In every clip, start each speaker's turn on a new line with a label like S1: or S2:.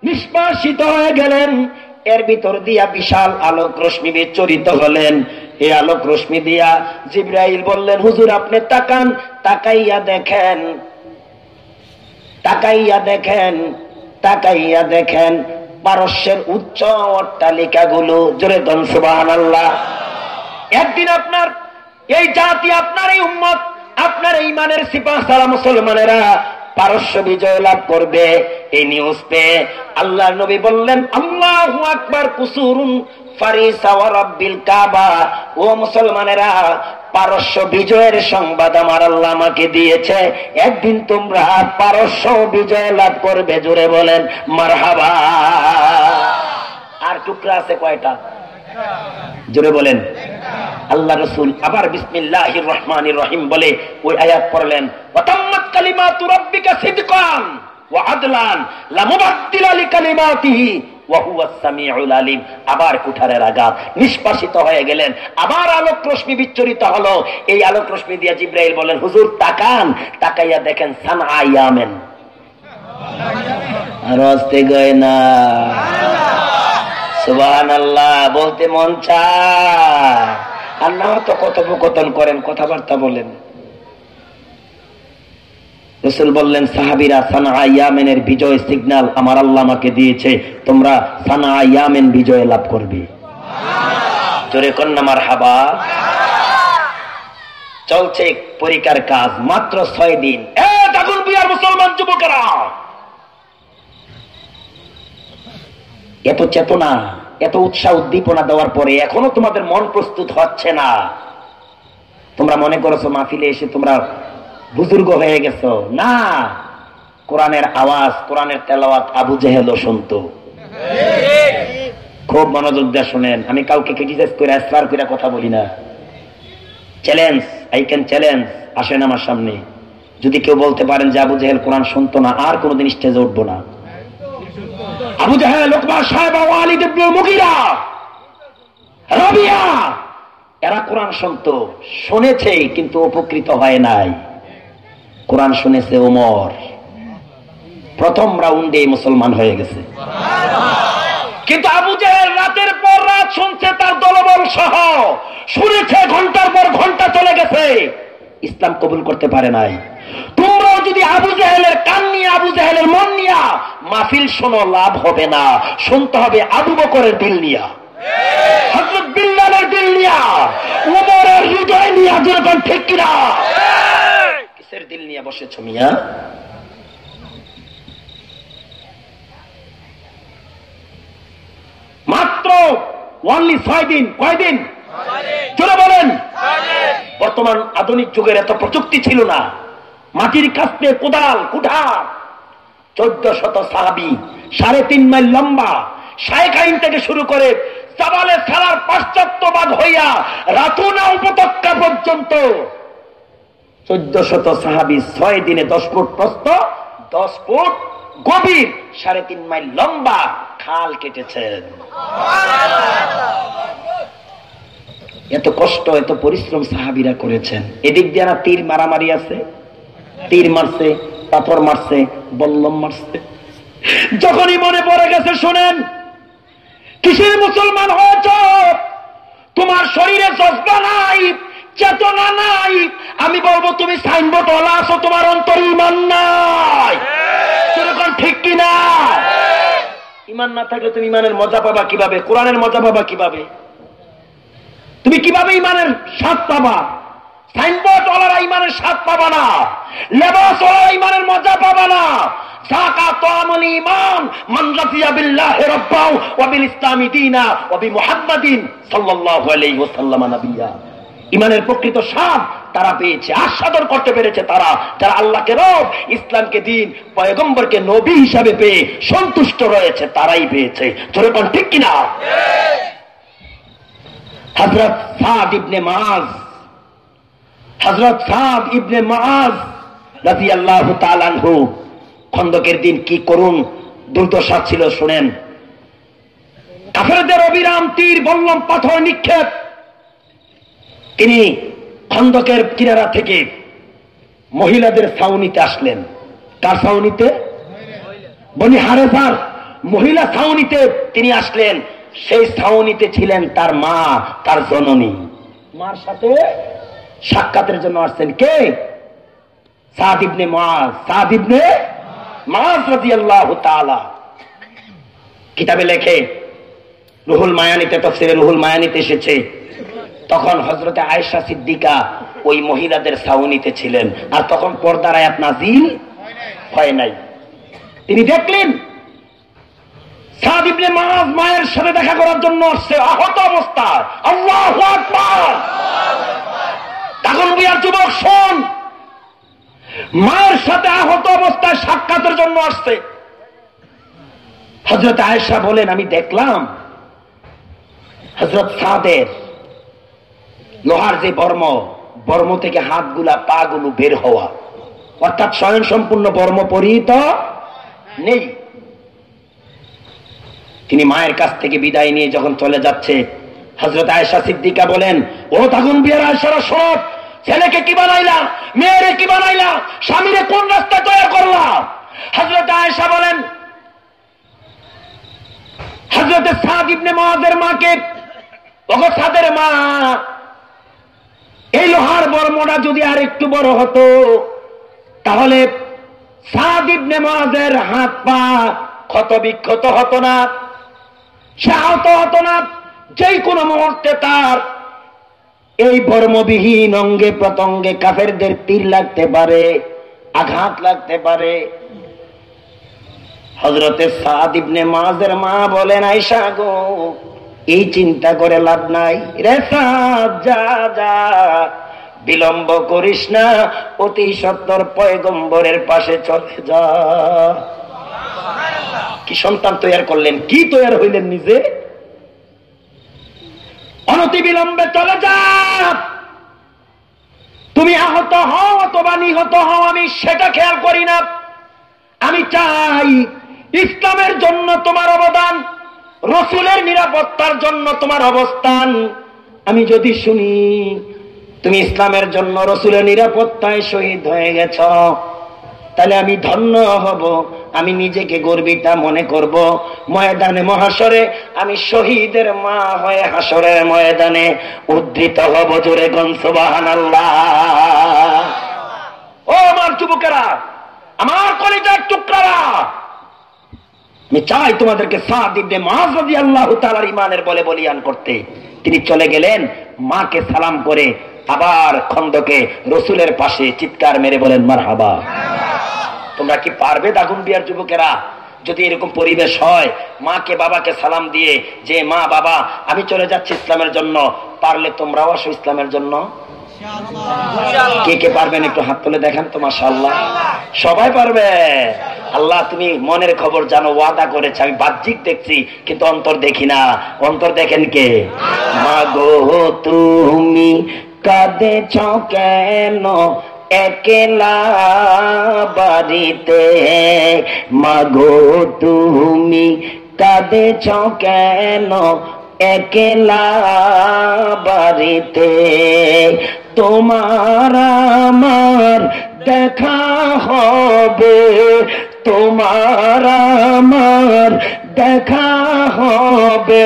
S1: নিষ্পাসিত হয়ে গেলেন। এর ভিতর দিয়া বিশাল আলোক রশ্মি বিচ্ছুরিত হলেন। এই আলোক রশ্মি দিয়া জিবরাইল বললেন, হুজুর আপনি তাকান, তাকাইয়া দেখেন, তাকাইয়া দেখেন, তাকাইয়া দেখেন পারস্যের উচ্চ অট্টালিকাগুলো। জোরে বলুন সুবহানাল্লাহ। একদিন আপনার এই জাতি, আপনার এই উম্মত, আপনার এই ইমানের সিপাহ সারা মুসলমানেরা পারস্য বিজয় লাভ করবে। এই নিউজ পেয়ে আল্লাহর নবী বললেন, আল্লাহু আকবার কুসুরুন ফারিসা ওয়া রাব্বিল কাবা। ও মুসলমানেরা, পারস্য বিজয়ের সংবাদ আমার আল্লাহ আমাকে দিয়েছে। একদিন তোমরা পারস্য বিজয় লাভ করবে। জোরে বলেন মারহাবা। আর টুকরা আছে কয়টা? জোরে বলেন। আল্লাহ রাসূল আবার বিসমিল্লাহির রহমানির রহিম বলে ওই আয়াত পড়লেন, ওয়াতাম্মাত কালিমাতু রাব্বিকা সিদকান ওয়া আদলান লা মুবাদদিলা লিকালিমাতিহি ওয়া হুয়াস সামিউল আলিম। আবার কুঠারের আঘাত, নিষ্পাসিত হয়ে গেলেন। আবার আলোক রশ্মি বিচ্ছুরিত হলো। এই আলোক রশ্মি দিয়ে জিবরাইল বলেন, হুজুর তাকান, তাকাইয়া দেখেন সানআ ইয়ামেন। আর আসতে গয় না সুবহানাল্লাহ বলতে মন চায়। আর না তো কথোপকথন করেন, কথাবার্তা বলেন। রাসূল বললেন, সাহাবীরা সানআ ইয়ামেনের বিজয় সিগন্যাল আমার আল্লাহ আমাকে দিয়েছে, তোমরা সানআ ইয়ামেন বিজয় লাভ করবে। জোরে কন্না মারহাবা। চলছে পরীক্ষার কাজ, মাত্র 6 দিন। দাগুন বিয়ার মুসলমান যুবকেরা, এত চেতনা, এত উৎসাহ উদ্দীপনা দেওয়ার পরে এখনো তোমাদের মন প্রস্তুত হচ্ছে না। তোমরা মনে করেছো মাহফিলে এসে তোমরা বুজুর্গ হয়ে গেছো। না, কোরআনের আওয়াজ, কোরআনের তেলাওয়াত আবু জেহেলও শুনতো। খুব মনোযোগ দিয়ে শুনেন। আমি কাউকে ক্রিটিসাইজ করে আসফার করে কথা বলি না। Challenge, I can challenge. আসেন আমার সামনে, যদি কেউ বলতে পারেন যে আবু জেহেল কোরআন শুনতো না, আর কোনোদিন স্টেজে উঠবো না। আবু জাহেল, উকবা, সায়বা, ওয়ালিদ ইবনে মুগীরা, রাবিয়া, এরা কোরআন শুনতো, শুনেছে কিন্তু উপকৃত হয় নাই। কোরআন শুনেছে ওমর, প্রথম রাউন্ডে মুসলমান হয়ে গেছে। কিন্তু আবু জাহেল রাতের পর রাত শুনছে, তার দলবল সহ শুনেছে, ঘন্টার পর ঘন্টা চলে গেছে, ইসলাম কবুল করতে পারে নাই। তোমরাও যদি আবু জাহেলের কান নিয়ে, আবু জাহেলের মন নিয়া মাহফিল শোনো, লাভ হবে না। শুনতে হবে আবু বকরের দিল নিয়া, হযরত বিল্লালের দিল নিয়া, ওমরের হৃদয় নিয়া। যেরকম ঠিক কিনা? কিসের দিল নিয়ে বসেছো মিয়া? মাত্র অনলি 6 দিন। কয়দিন? চলে বলেন। বর্তমান আধুনিক যুগের এত প্রযুক্তি ছিল না। মাটির কাস্তে, কোদাল, কুঠার, 1400 সাহাবী, 3.5 মাইল লম্বা, শায়খাইন থেকে শুরু করে জাবালে সালার পাশ্চাত্যবাদ হইয়া রাতুনা উপত্যকা পর্যন্ত 1400 সাহাবী 6 দিনে 10 ফুট প্রস্থ, 10 ফুট গভীর, 3.5 মাইল লম্বা খাল কেটেছেন। এত কষ্ট, এত পরিশ্রম সাহাবীরা করেছেন। এদিক দিয়ে না তীর মারামারি আছে, তীর মারছে, পাথর মারছে, বল্লম মারছে। যখনই মনে পড়ে গেছে, শোনেন, কিসের মুসলমান হয়েছ? তোমার শরীরে জজবা নাই, চেতনা নাই। আমি বলবো তুমি সাইনবোর্ড ওলা আছো, তোমার অন্তরে ঈমান নাই। সেরকম ঠিক কিনা? ঈমান না থাকলে তুমি ঈমানের মজা পাবা কিভাবে? কোরআনের মজা পাবা কিভাবে? তুমি কিভাবে ঈমানের স্বাদ পাবা? সাইনবোর্ড ওলারা ঈমানের স্বাদ পাবা না, লেবাস ওলারা ঈমানের মজা পাবা না। যাকাত আমল ঈমান মান রাদিয়া বিল্লাহি রাব্বাহু ওয়া বিল ইসলামি দীনা ওয়া বি মুহাম্মাদিন সাল্লাল্লাহু আলাইহি ওয়াসাল্লাম নবিয়্যা। ঈমানের প্রকৃত স্বাদ তারা পেয়েছে, আস্বাদন করতে পেরেছে তারা, যারা আল্লাহকে রব, ইসলামকে দ্বীন, পয়গম্বরকে নবী হিসাবে পেয়ে সন্তুষ্ট রয়েছে, তারাই পেয়েছে। জোরে বল ঠিক কিনা? হযরত সাদ ইবনে মুআজ, হযরত সাদ ইবনে মুআজ রাদিয়াল্লাহু তাআলা আনহু, খন্দকের দিন কি করুন দুর্দশা ছিল শুনেন। কাফেরদের অবিরাম তীর, বল্লম, পাথর নিক্ষেপ। তিনি খন্দকের কিনারা থেকে মহিলাদের ছাউনিতে আসলেন। কার ছাউনিতে? বনি হারেফার মহিলা ছাউনিতে তিনি আসলেন, সেই ছাউনিতে ছিলেন তার মা, তার জননী। মার সাথে সাক্ষাতের জন্য আসছেন কে? সাদ ইবনে মুআজ, সাদ ইবনে মুআজ রাদিয়াল্লাহু তাআলা। কিতাবে লেখে, রুহুল মায়ানিতে, তাফসীরে রুহুল মায়ানিতে এসেছে, তখন হযরতে আয়েশা সিদ্দিকা ওই মহিলাদের ছাউনিতে ছিলেন, আর তখন পর্দার আয়াত নাযিল হয় নাই। তিনি দেখলেন সাদ ইবনে মুআজ মায়ের সাথে দেখা করার জন্য আসছে, আহত অবস্থায়। আল্লাহু আকবার! তখন বিয়ার যুবক শোন, মায়ের সাথে আহত অবস্থায় সাক্ষাতের জন্য আসছে। হযরত আয়েশা বলেন, আমি দেখলাম হযরত সাদের লোহার যে বর্ম থেকে হাতগুলা পা গুলো বের হওয়া, অর্থাৎ স্বয়ং সম্পূর্ণ বর্ম পরিহিত নেই। তিনি মায়ের কাছ থেকে বিদায় নিয়ে যখন চলে যাচ্ছে, হযরত আয়েশা সিদ্দিকা বলেন, ও তখন বিয়ার আয়েশারা শোনো, ছেলেকে কি বানাইলা, মেয়েরে কি বানাইলা, স্বামীরে কোন রাস্তা তৈরি করলা? হযরত আয়েশা বলেন, হযরত সাদ ইবনে মুআজের মাকে, ওগো সাদের মা, এই লোহার বর্মটা যদি আর একটু বড় হতো, তাহলে সাদ ইবনে মুআজের হাত পা ক্ষত বিক্ষত হতো না, সে আহত হতো না। যেই কোনো মুহূর্তে তার এই বর্মবিহীন অঙ্গে প্রত্যঙ্গে কাফেরদের তীর লাগতে পারে, আঘাত লাগতে পারে। হযরতে সাদ ইবনে মুআজের মা বলেন, আয়েশা গো, এই চিন্তা করে লাভ নাই রে সাদ, যা যা, বিলম্ব করিস না, অতি সত্বর পয়গম্বরের পাশে চলে যা। কি সন্তান তৈরি করলেন, কি তৈরি হইলেন নিজে। অনতি বিলম্বে চলে যা, তুমি আহত হও অথবা নিহত হও আমি সেটা খেয়াল করি না। আমি চাই ইসলামের জন্য তোমার অবদান, রাসূলের নিরাপত্তার জন্য তোমার অবস্থান। আমি যদি শুনি তুমি ইসলামের জন্য রাসূলের নিরাপত্তায় শহীদ হয়ে গেছ, তাহলে আমি ধন্য হব, আমি নিজেকে গর্বিতা মনে করব। ময়দানে মহাশরে আমি শহীদের মা হয়ে হাসরের ময়দানে উদ্ধৃত হব। জোরে গণ সুবহানাল্লাহ। ও আমার যুবকেরা, আমার কলিজার টুকরারা, আমি চাই তোমাদেরকে সাদ ইবনে মুআজ রাদিয়াল্লাহু তাআলার ঈমানের বলে বলিয়ান করতে। তিনি চলে গেলেন, মাকে সালাম করে আবার খন্দকে রাসূলের পাশে চিৎকার মেরে বলেন, মারহাবা। তোমরা কি পারবে দাগনভূঞার যুবকেরা, যদি এরকম পরিবেশ হয়, মাকে বাবাকে সালাম দিয়ে যে মা বাবা আমি চলে যাচ্ছি ইসলামের জন্য, পারলে তোমরাও আসো ইসলামের জন্য? কে কে পারবেন একটু হাত তুলে দেখান তো। মাশাআল্লাহ, সবাই পারবে। আল্লাহ তুমি মনের খবর জানো, ওয়াদা করেছে। আমি বাহ্যিক দেখছি কিন্তু অন্তর দেখি না। অন্তর দেখেন কে? মাগো তুমি কাঁদেছ কেন একলা বাড়িতে, মাগো তুমি কাঁদেছ কেন একলা বাড়িতে, তোমার আমার দেখা হবে, তোমার আমার দেখা হবে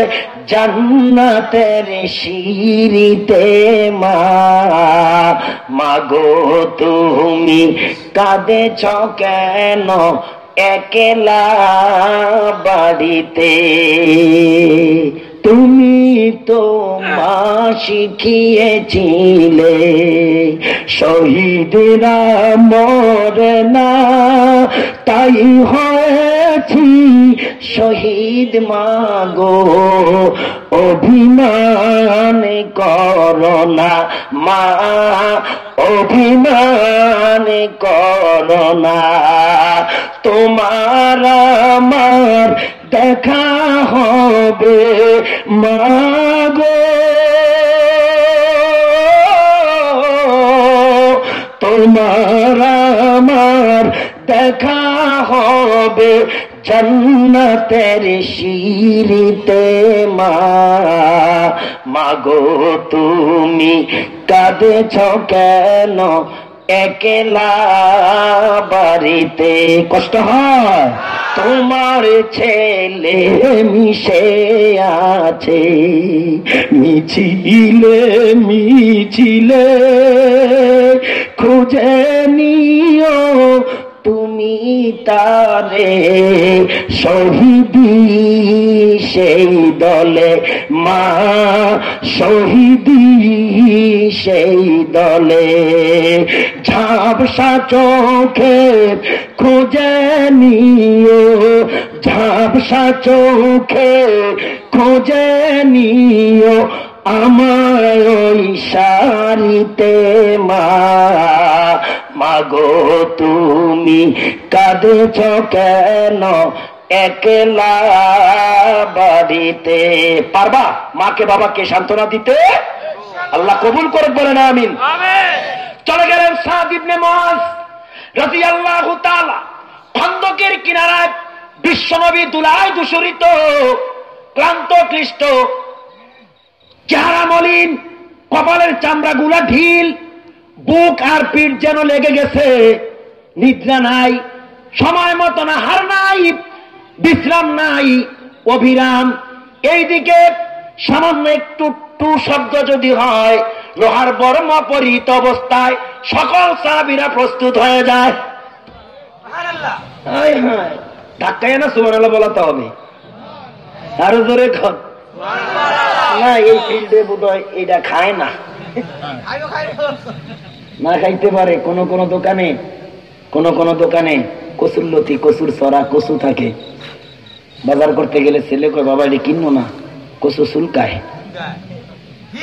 S1: জান্নাতের সিঁড়িতে। মাগো তুমি কাঁদেছ কেন একলা বাড়িতে, তুমি তো মা শিখিয়েছিলে শহীদরা মরে না, তাই হয়েছি শহীদ। মাগো অভিমান করো না মা, অভিমান করো না, তোমার আমার দেখা হবে মাগো, তোমার আমার দেখা হবে জান্নাতের সিঁড়িতে। মাগো তুমি কাঁদেছ কেন একলা বাড়িতে? কষ্ট হয় তোমার ছেলে মিশে আছে মিছিলে মিছিলে, খুঁজে নিও তুমি তারে শহীদি সেই দলে, মা শহীদি সেই দলে। ঝাপসা চোখে খুঁজে নিও, ঝাপসা চোখে খুঁজে নিও আমার ওই সারিতে মা। মাগো তুমি কাঁদছ কেন একলা বাড়িতে? পারবা মাকে বাবাকে সান্ত্বনা দিতে? আল্লাহ কবুল করে বলেন আমিন। চলে গেলেন সাদ ইবনে মুআজ রাদিয়াল্লাহু তাআলা। খন্দকের কিনারায় বিশ্বনবী দুলায় দূষরিত, ক্লান্ত ক্লিষ্ট, চেহারা মলিন, কপালের চামড়া গুলা ঢিল, বুক আর পিঠ যেন লেগে গেছে। নিদ্রা নাই, সময় মতো না, হার নাই, বিশ্রাম নাই, অবিরাম। এইদিকে সামান্য একটু টু শব্দ যদি হয়, লোহার বর্ম পরিহিত অবস্থায় সকল সাহাবীরা প্রস্তুত হয়ে যায়। ধাক্কায় না সুবহানাল্লাহ বলাতে হবে, আরো জোরে খন না। এই ফিল্ডে বোধহয় এটা খায় না, না খাইতে পারে। কোন কোন দোকানে কচুর লতি, কচুর সরা, কচু থাকে। বাজার করতে গেলে ছেলে কয় বাবা এটা কিনবো না, কচু চুলকায়,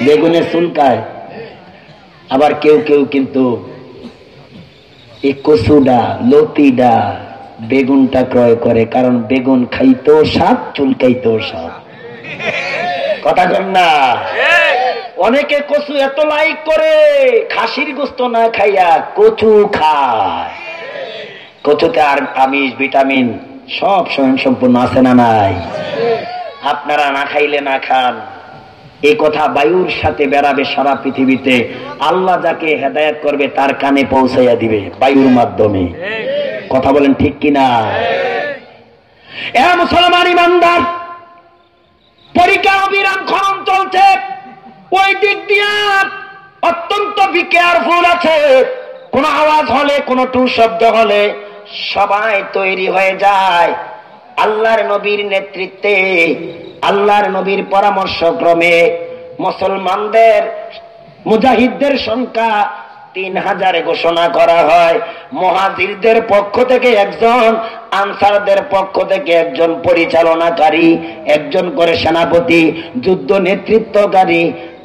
S1: বেগুনের চুলকায়। আবার কেউ কেউ কিন্তু এই কচুডা লতিডা বেগুনটা ক্রয় করে, কারণ বেগুন খাইতেও স্বাদ, চুলকাইতেও স্বাদ। কথা কন না? অনেকে কচু এত লাইক করে, খাসির গোস্ত না খাইয়া কচু খায়। কচুতে আর আমিষ, ভিটামিন সব স্বয়ংসম্পূর্ণ আছে না নাই? আপনারা না খাইলে না খান, এই কথা বায়ুর সাথে বেড়াবে সারা পৃথিবীতে। আল্লাহ যাকে হেদায়েত করবে তার কানে পৌঁছাইয়া দিবে বায়ুর মাধ্যমে। কথা বলেন ঠিক কিনা? এ মুসলমান ইমানদার, পরীক্ষা অবিরাম খনন চলছে। ওই দিক দিয়ে অত্যন্ত কেয়ারফুল আছে। কোন আওয়াজ হলে, কোন টু শব্দ হলে সবাই তৈরি হয়ে যায়। আল্লাহর নবীর নেতৃত্বে, আল্লাহর নবীর পরামর্শক্রমে মুসলমানদের, মুজাহিদদের সংখ্যা 3000 ঘোষণা করা হয়। মুহাজিরদের পক্ষ থেকে একজন, আনসারদের পক্ষ থেকে একজন পরিচালনাকারী, একজন করে সেনাপতি, যুদ্ধ নেতৃত্বকারী।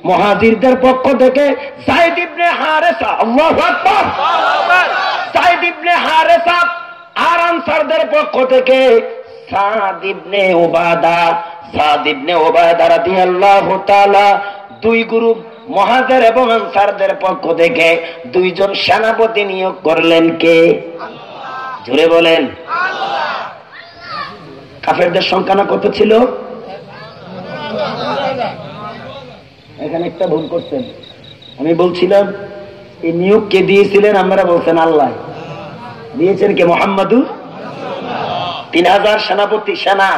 S1: মুহাজিরদের পক্ষ থেকে যায়েদ ইবনে হারেসা, আল্লাহু আকবার, যায়েদ ইবনে হারেসা। আর আনসারদের পক্ষ থেকে সাদ ইবনে উবাদা, সাদ ইবনে উবাদা রাদিয়াল্লাহু তাআলা। দুই গ্রুপ, মুহাজির এবং আনসারদের পক্ষ থেকে দুইজন সেনাপতি নিয়োগ করলেন। কে? জোরে বলেন। কাফেরদের সংখ্যা না কত ছিল? এখানে একটা ভুল করছেন। আমি বলছিলাম এই নিয়োগ কে দিয়েছিলেন, আমরা বলছেন আল্লাহ দিয়েছেন। কে? মুহাম্মাদুর। 3000 সেনাপতি, সেনা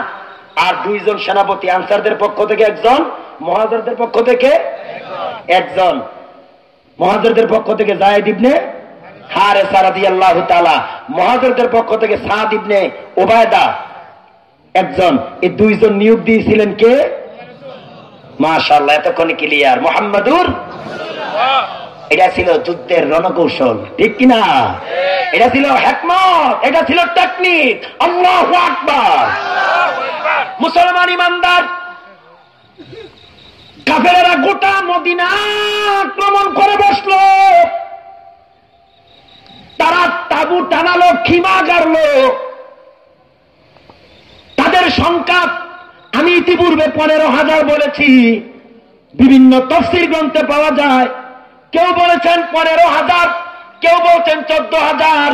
S1: আর দুইজন সেনাপতি, আনসারদের পক্ষ থেকে একজন, মুহাজিরদের পক্ষ থেকে একজন। মুহাজিরদের পক্ষ থেকে যায়েদ ইবনে হারেসা রাদিয়াল্লাহু তাআলা, মুহাজিরদের পক্ষ থেকে সাদ ইবনে উবায়দা একজন। এই দুইজন নিয়োগ দিয়েছিলেন কে? মাশাআল্লাহ, এতক্ষণে ক্লিয়ার। মুহাম্মাদুর। এটা ছিল যুদ্ধের রণকৌশল, ঠিক কিনা? এটা ছিল হিকমত, এটা ছিল টেকনিক। আল্লাহু আকবার। মুসলমান ইমানদার, কাফেরেরা গোটা মদিনা আক্রমণ করে বসলো। তারা তাবু টানালো, খিমা গাড়লো। তাদের সংখ্যা আমি ইতিপূর্বে 15,000 বলেছি। বিভিন্ন তাফসীর গ্রন্থে পাওয়া যায়, কেউ বলেছেন 15,000, কেউ বলছেন 14,000,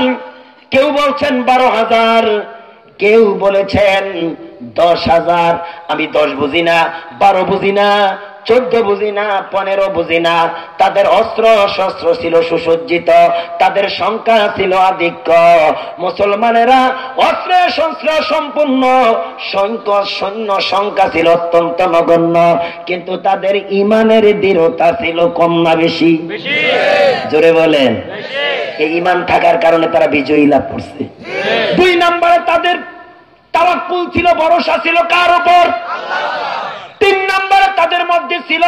S1: কেউ বলছেন 12,000, কেউ বলেছেন 10,000। আমি 10 বুঝি না, 12 বুঝি না, 14 বুঝি না, 15 বুঝি না, তাদের অস্ত্র শস্ত্র ছিল সুসজ্জিত, তাদের সংখ্যা ছিল আধিক্য। মুসলমানেরা অস্ত্রে শস্ত্র সম্পূর্ণ, সৈন্য সংখ্যা ছিল অত্যন্ত নগণ্য, কিন্তু তাদের ইমানের দৃঢ়তা ছিল কম না বেশি? জোরে বলেন। এই ইমান থাকার কারণে তারা বিজয়ী লাভ করছে। 2 নম্বরে তাদের তাওয়াক্কুল ছিল, ভরসা ছিল কার উপর? 3 নম্বরে তাদের মধ্যে ছিল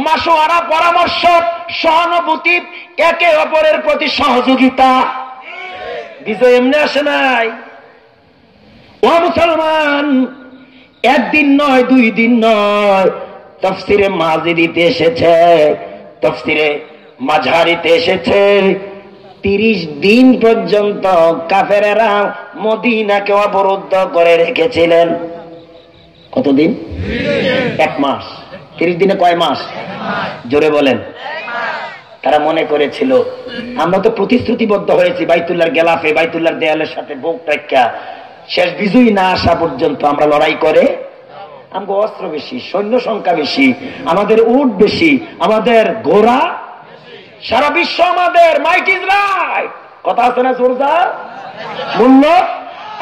S1: মাশওয়ারা, পরামর্শ, সহানুভূতি, একে অপরের প্রতি সহযোগিতা। বিজয় এমনি আসে নাই। ও মুসলমান, একদিন নয়, 2 দিন নয়, তাফসিরে মাজিদিতে এসেছে, তাফসিরে মাঝহারিতে এসেছে, 30 দিন পর্যন্ত কাফেরেরা মদিনাকে অবরুদ্ধ করে রেখেছিলেন। কতদিন? 1 মাস। 30 দিনে কয় মাস? জোরে বলেন। তারা মনে করেছিল আমরা তো প্রতিশ্রুতিবদ্ধ হয়েছি বাইতুল্লাহর গেলাফে, বাইতুল্লাহর দেয়ালের সাথে বুক রেখা, শেষ বিজয়ী না আসা পর্যন্ত আমরা লড়াই করে, আমাদের অস্ত্র বেশি, সৈন্য সংখ্যা বেশি, আমাদের উট বেশি, আমাদের ঘোড়া, সারা বিশ্ব আমাদের, মাইট ইজ রাইট, কথা আছে না? জোরদার মূল্য।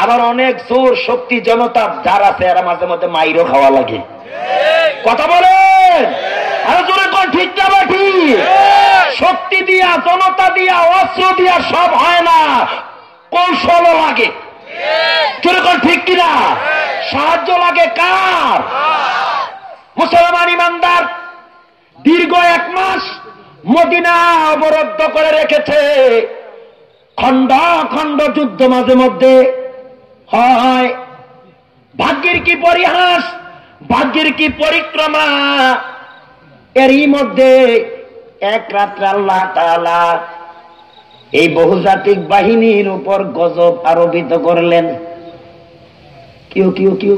S1: আবার অনেক জোর শক্তি জনতা যারা আছে এরা মাঝে মধ্যে মাইরও খাওয়া লাগে। কথা বলেন আরো জোরে, কোন ঠিক না বাকি? শক্তি দিয়া, জনতা দিয়া, অস্ত্র দিয়া সব হয় না, কৌশলও লাগে। জোরে কোন ঠিক কিনা? সাহায্য লাগে কার? মুসলমান ইমানদার দীর্ঘ 1 মাস মদিনা অবরুদ্ধ করে রেখেছে। খন্ড খন্ড যুদ্ধ মাঝে মধ্যে হয়। ভাগ্যের কি পরিহাস, ভাগ্যের কি পরিক্রমা। এরই মধ্যে এক রাত্রে আল্লাহ তাআলা এই বহুজাতিক বাহিনীর উপর গজব আরোপিত করলেন। কিউ কিউ কিউ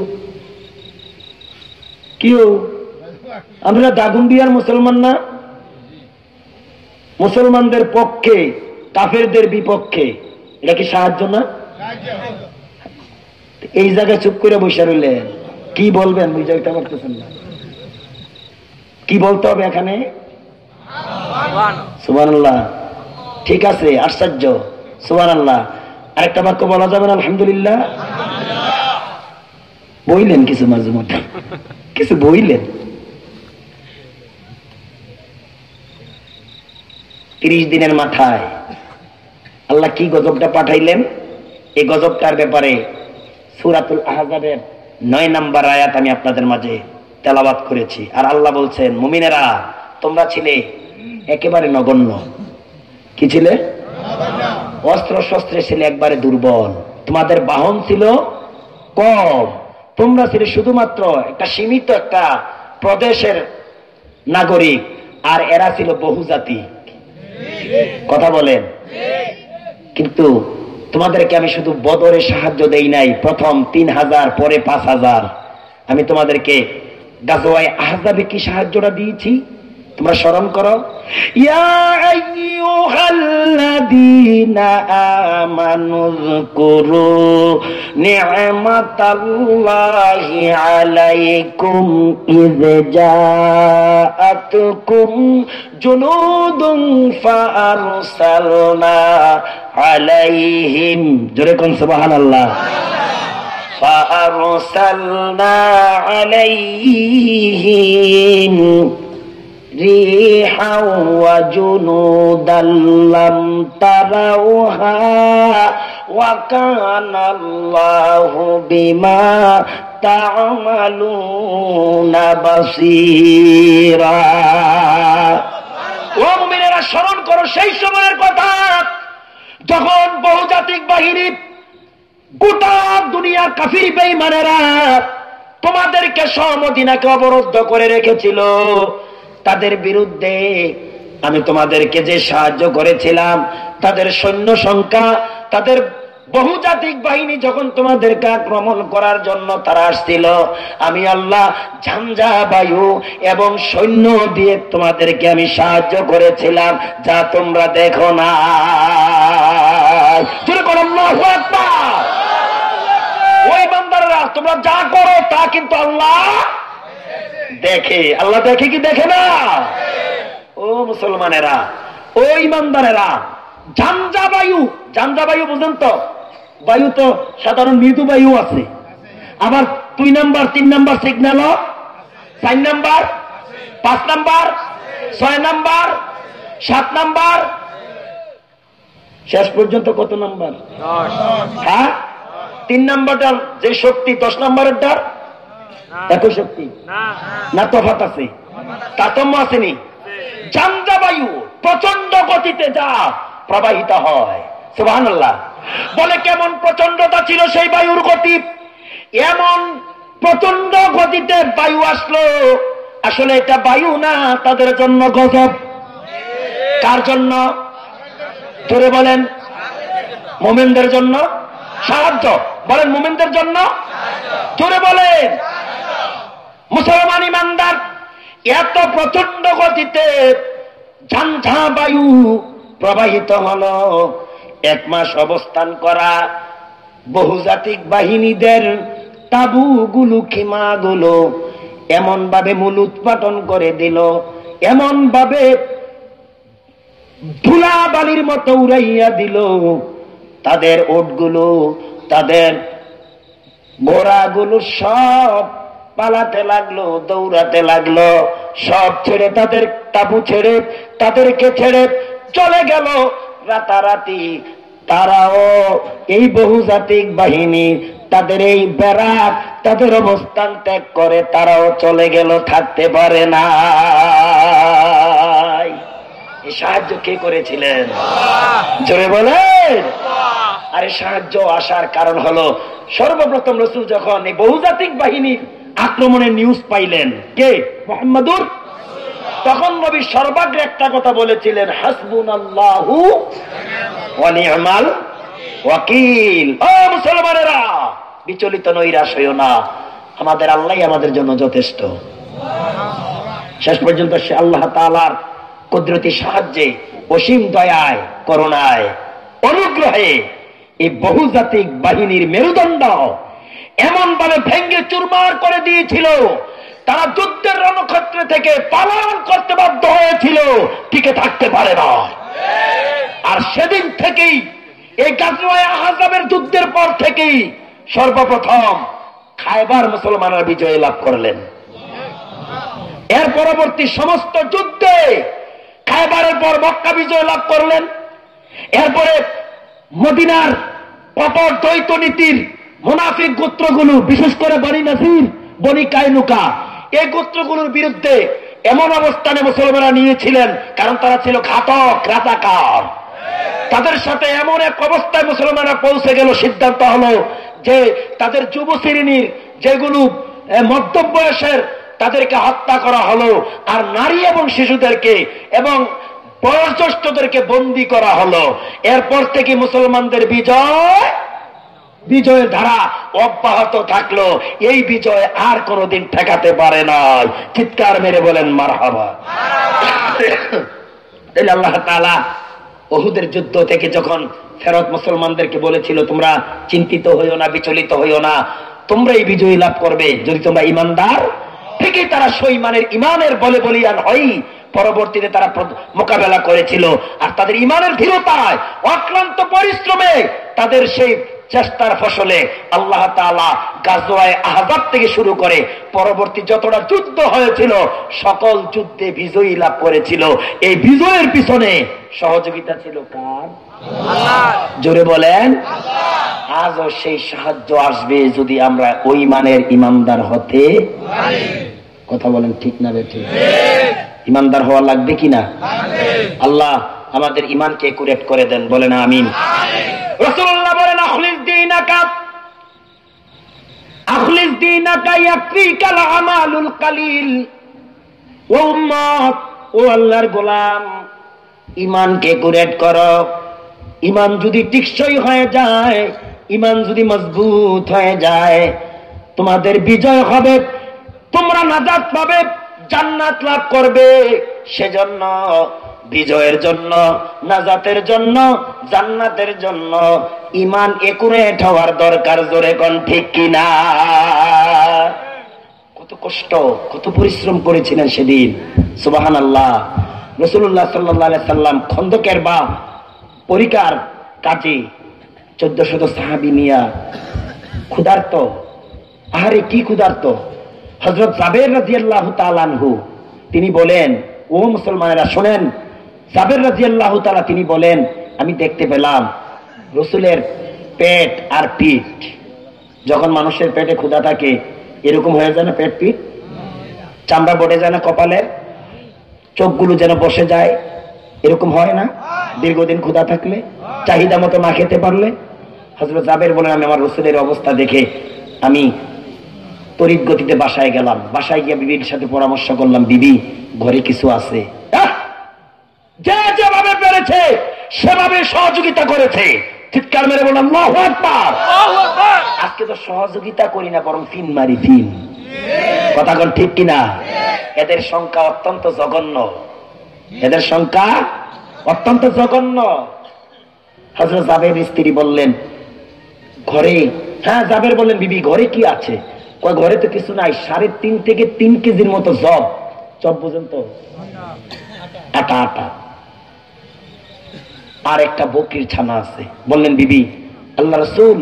S1: কিউ আমরা দাগুন্ডিয়ার মুসলমান না? মুসলমানদের পক্ষে কাফেরদের বিপক্ষে, এটা কি সাহায্য না? এই জায়গায় চুপ করে বসে রইলেন, কি বলবেন বুঝে উঠতে পারতেছেন না। কি বলতে হবে এখানে? সুবহানাল্লাহ। ঠিক আছে, আশ্চর্য, সুবহানাল্লাহ। আরেকটা বাক্য বলা যাবে না? আলহামদুলিল্লাহ। বইলেন কিছু, মাঝে মধ্যে কিছু বইলেন। 30 দিনের মাথায় আল্লাহ কি গজবটা পাঠাইলেন? এই গজবটার ব্যাপারে সূরাতুল আহজাবের 9 নম্বর আয়াত আমি আপনাদের মাঝে তেলাওয়াত করেছি। আর আল্লাহ বলছেন, মুমিনেরা তোমরা ছিলে একেবারে নগণ্য। কি ছিলে? অস্ত্র শস্ত্রে ছিলে একবারে দুর্বল, তোমাদের বাহন ছিল কম, তোমরা ছিলে শুধুমাত্র একটা সীমিত একটা প্রদেশের নাগরিক, আর এরা ছিল বহুজাতি। কথা বলেন। কিন্তু তোমাদেরকে আমি শুধু বদরে সাহায্য দেই নাই, প্রথম 3000 পরে 5000। আমি তোমাদেরকে গাজওয়ায়ে আহজাবে কি সাহায্যটা দিয়েছি তোমরা স্মরণ করো। ইয়া আইয়ুহাল্লাযীনা আমানু যকুরু নি'মাতাল্লাহি আলাইকুম ইয জাআতুকুম জুনুদুন ফাআরসালনা আলাইহিম, জোরে কোন সুবহানাল্লাহ, فأرسلنا عليهم ريحا وجنودا لم تروها وكان الله بما تعملون بصيرا। ও মুমিনেরা, স্মরণ করো সেই সময়ের কথা যখন বহুজাতিক বাহিনী, গোটা দুনিয়ার কাফির বেঈমানেরা তোমাদেরকে মদিনাকে অবরুদ্ধ করে রেখেছিল। তাদের বিরুদ্ধে আমি তোমাদেরকে যে সাহায্য করেছিলাম, তাদের সৈন্য সংখ্যা, তাদের বহুজাতিক বাহিনী যখন তোমাদেরকে আক্রমণ করার জন্য তারা আসছিল, আমি আল্লাহ ঝঞ্ঝা বায়ু এবং সৈন্য দিয়ে তোমাদেরকে আমি সাহায্য করেছিলাম, যা তোমরা দেখো না। আল্লাহু আকবার। ওই বান্দারা তোমরা যা করো তা কিন্তু আল্লাহ দেখে। আল্লাহ দেখে কি দেখে না? ও মুসলমানেরা, ও ইমানদারেরা, ঝঞ্ঝা বায়ু, ঝঞ্ঝা বায়ু বুঝেন তো? বায়ু তো সাধারণ মৃদু বায়ু আছে, আবার 2 number 3 number signal, 4 number, 5 number, 6 number, 7 number, শেষ পর্যন্ত কত নাম্বার? 10। হ্যাঁ, 3 নাম্বারটার যে শক্তি 10 নাম্বারের ডার এত শক্তি না, তফাৎ আছে, তারতম্য আসেনি। ঝঞ্ঝা বায়ু প্রচন্ড গতিতে যা প্রবাহিত হয়, সুবহানাল্লাহ। বলে কেমন প্রচন্ডতা ছিল সেই বায়ুর গতি, এমন প্রচন্ড গতিতে বায়ু আসলো, আসলে এটা বায়ু না, তাদের জন্য গজব। কার জন্য? ধরে বলেন, মুমিনদের জন্য সাহায্য। বলেন মুমিনদের জন্য, ধরে বলেন। মুসলমান ইমানদার এত প্রচন্ড গতিতে ঝঞ্ঝা বায়ু প্রবাহিত হলো, 1 মাস অবস্থান করা বহুজাতিক বাহিনীদের তাবুগুলো, খিমাগুলো এমন ভাবে মূল উৎপাটন করে দিল, এমন ভাবে ধুলা বালির মতো উড়াইয়া দিল। তাদের ওটগুলো, তাদের ঘোড়াগুলো সব পালাতে লাগলো, দৌড়াতে লাগলো, সব ছেড়ে, তাদের তাবু ছেড়ে, তাদেরকে ছেড়ে চলে গেল রাতারাতি। তারাও এই বহুজাতিক বাহিনী তাদের এই ব্যারাক, তাদের অবস্থান ত্যাগ করে তারাও চলে গেল, থাকতে পারে না। এই সাহায্য কে করেছিলেন? জোরে বলেন। আরে সাহায্য আসার কারণ হলো, সর্বপ্রথম রাসূল যখন এই বহুজাতিক বাহিনীর আক্রমণের নিউজ পাইলেন, কে? মুহাম্মাদুর, তখন নবী সর্বাগ্রে একটা কথা বলেছিলেন, হাসবুনাল্লাহু ওয়া নি'মাল ওয়াকিল। ও মুসলমানেরা, বিচলিত নৈরাশ হইও না, আমাদের আল্লাহই আমাদের জন্য যথেষ্ট। শেষ পর্যন্ত সে আল্লাহ তাআলার কুদরতি সাহায্যে, অসীম দয়ায়, করুণায়, অনুগ্রহে এই বহুজাতিক বাহিনীর মেরুদণ্ড এমন ভাবে ভেঙ্গে চুরমার করে দিয়েছিল, তারা যুদ্ধের রণক্ষেত্র থেকে পালায়ন করতে বাধ্য হয়েছিল, টিকে থাকতে পারে না। আর সেদিন থেকেই, এই গাজওয়ায়ে আহজাবের যুদ্ধের পর থেকেই সর্বপ্রথম খায়বার মুসলমানরা বিজয় লাভ করলেন। এর পরবর্তী সমস্ত যুদ্ধে খায়বারের পর মক্কা বিজয় লাভ করলেন। এরপরে মদিনার কপট দ্বৈত নীতির মুনাফিক গোত্রগুলো, বিশেষ করে বনি নাসির, বনি কায়নুকা, এই গোত্রগুলোর বিরুদ্ধে এমন অবস্থানে মুসলমানরা নিয়েছিলেন, কারণ তারা ছিল ঘাতক, রাজাকার। তাদের সাথে এমন এক অবস্থায় মুসলমানরা পৌঁছে গেল, সিদ্ধান্ত হলো যে তাদের যুব শ্রেণীর যেগুলো মধ্যম বয়সের, তাদেরকে হত্যা করা হলো, আর নারী এবং শিশুদেরকে এবং বয়োজ্যেষ্ঠদেরকে বন্দী করা হলো। এরপর থেকে মুসলমানদের বিজয়ের ধারা অব্যাহত থাকলো। এই বিজয় আর কোনদিন ঠেকাতে পারে না। চিৎকার মেরে বলেন মারহাবা। আল্লাহ তাআলা উহুদের যুদ্ধ থেকে যখন ফেরত মুসলমানদেরকে বলেছিল, তোমরা চিন্তিত হইও না, বিচলিত হইও না, তোমরা এই বিজয় লাভ করবে যদি তোমরা ইমানদার। ঠিকই তারা সইমানের ইমানের বলে বলিয়ান হয় পরবর্তীতে তারা মোকাবেলা করেছিল। আর তাদের ইমানের দৃঢ়তায়, অক্লান্ত পরিশ্রমে, তাদের সেই চেষ্টার ফসলে আল্লাহ তাআলা গাজওয়ায়ে আহজাব থেকে শুরু করে পরবর্তী যতটা যুদ্ধ হয়েছিল, সকল যুদ্ধে বিজয়ী লাভ করেছিল। এই বিজয়ের পিছনে সহযোগিতা ছিল কার? আল্লাহ। জোরে বলেন আল্লাহ। আজও সেই সাহায্য আসবে যদি আমরা ওই মানের ইমানদার হতে পারি। কথা বলেন ঠিক না বেঠিক? ইমানদার হওয়া লাগবে কিনা? আল্লাহ আমাদের ইমানকে একুরেট করে দেন, বলেন আমিন। রাসূলুল্লাহ বলেন, আখলিস দীনাকা ইয়াকফিকাল আমালুল কালিল। ও উম্মত, ও আল্লাহর গোলাম, ইমানকে একুরেট করো। ইমান যদি টিকসই হয়ে যায়, ইমান যদি মজবুত হয়ে যায়, তোমাদের বিজয় হবে, তোমরা নাজাত পাবে, জান্নাত লাভ করবে। সেজন্য বিজয়ের জন্য, নাজাতের জন্য, জান্নাতের জন্য ইমান একুরেট হওয়ার দরকার। জোরে কোন ঠিক কিনা? কত কষ্ট, কত পরিশ্রম করেছিলেন সেদিন। সুবহানাল্লাহ। রাসূলুল্লাহ সাল্লাল্লাহু আলাইহি সাল্লাম খন্দকের বা পরিকার কাজে 1400 সাহাবী নিয়া ক্ষুধার্ত। আহারে কি ক্ষুধার্ত! হযরত জাবের রাদিয়াল্লাহু তাআলা আনহু তিনি বলেন, ও মুসলমানেরা শোনেন, জাবের রাদিয়াল্লাহু তাআলা তিনি বলেন, আমি দেখতে পেলাম রাসূলের পেট আর পিঠ, যখন মানুষের পেটে ক্ষুধা থাকে এরকম হয়ে যায় না, পেট পিঠ, চামড়া বটে যায় না কপালের, চোখগুলো যেন বসে যায়, এরকম হয় না দীর্ঘদিন ক্ষুধা থাকলে, চাহিদা মতো না খেতে পারলে? হযরত জাবের বলেন, আমি আমার রাসূলের অবস্থা দেখে আমি তড়িৎ গতিতে বাসায় গেলাম। বাসায় গিয়ে বিবির সাথে পরামর্শ করলাম, বিবি ঘরে কিছু আছে। যে যেভাবে পেরেছে সেভাবে সহযোগিতা করেছে। চিৎকার মেরে বললাম আল্লাহু আকবার। আজকে তো সহযোগিতা করি না, বরং ফিন মারি, ফিন। কথা কোন ঠিক কিনা? এদের সংখ্যা অত্যন্ত জঘন্য, এদের সংখ্যা অত্যন্ত জঘন্য। হযরত জাবের স্ত্রী বললেন, ঘরে, হ্যাঁ জাবের বললেন, বিবি ঘরে কি আছে? কয় ঘরে তো কিছু নাই, 3.5 থেকে 3 কেজির মতো জব, জব বুঝেন তো, আটা আটা, আর একটা বকরির ছানা আছে। বললেন, বিবি আল্লাহ রাসূল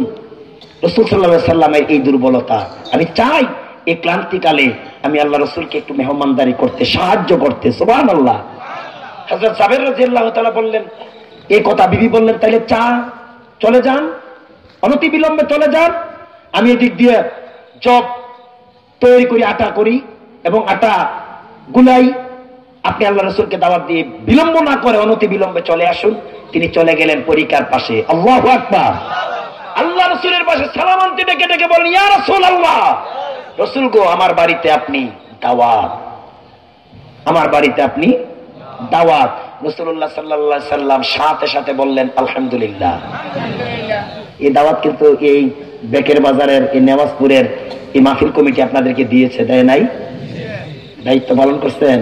S1: সাল্লাল্লাহু আলাইহি সাল্লামের এই দুর্বলতা, আমি চাই এই ক্লান্তিকালে আমি আল্লাহ রাসূলকে একটু মেহমানদারি করতে, সাহায্য করতে। সুবহানাল্লাহ। হযরত জাবের রাদিয়াল্লাহু তাআলা বললেন এই কথা। বিবি বললেন, তাইলে চলে যান, অনতি বিলম্বে চলে যান, আমি এদিক দিয়ে জব তৈরি করি, আটা করি এবং আটা গুলাই, আপনি আল্লাহ রাসূলকে দাওয়াত দিয়ে বিলম্ব না করে অনতি বিলম্বে চলে আসুন। তিনি চলে গেলেন পরিকার পাশে। আল্লাহু আকবার। আল্লাহ রাসূলের পাশে সালাম আনতে ডেকে ডেকে বলেন, ইয়া রাসূলুল্লাহ, রাসূল গো, আমার বাড়িতে আপনি দাওয়াত, আমার বাড়িতে আপনি দাওয়াত। রাসূলুল্লাহ সাল্লাল্লাহু আলাইহি সাল্লাম সাথে সাথে বললেন, আলহামদুলিল্লাহ। এই দাওয়াত কিন্তু এই বেকের বাজারের, এই নেওয়াজপুরের এই মাহফিল কমিটি আপনাদেরকে দিয়েছে, দেয় নাই? দায়িত্ব পালন করছেন।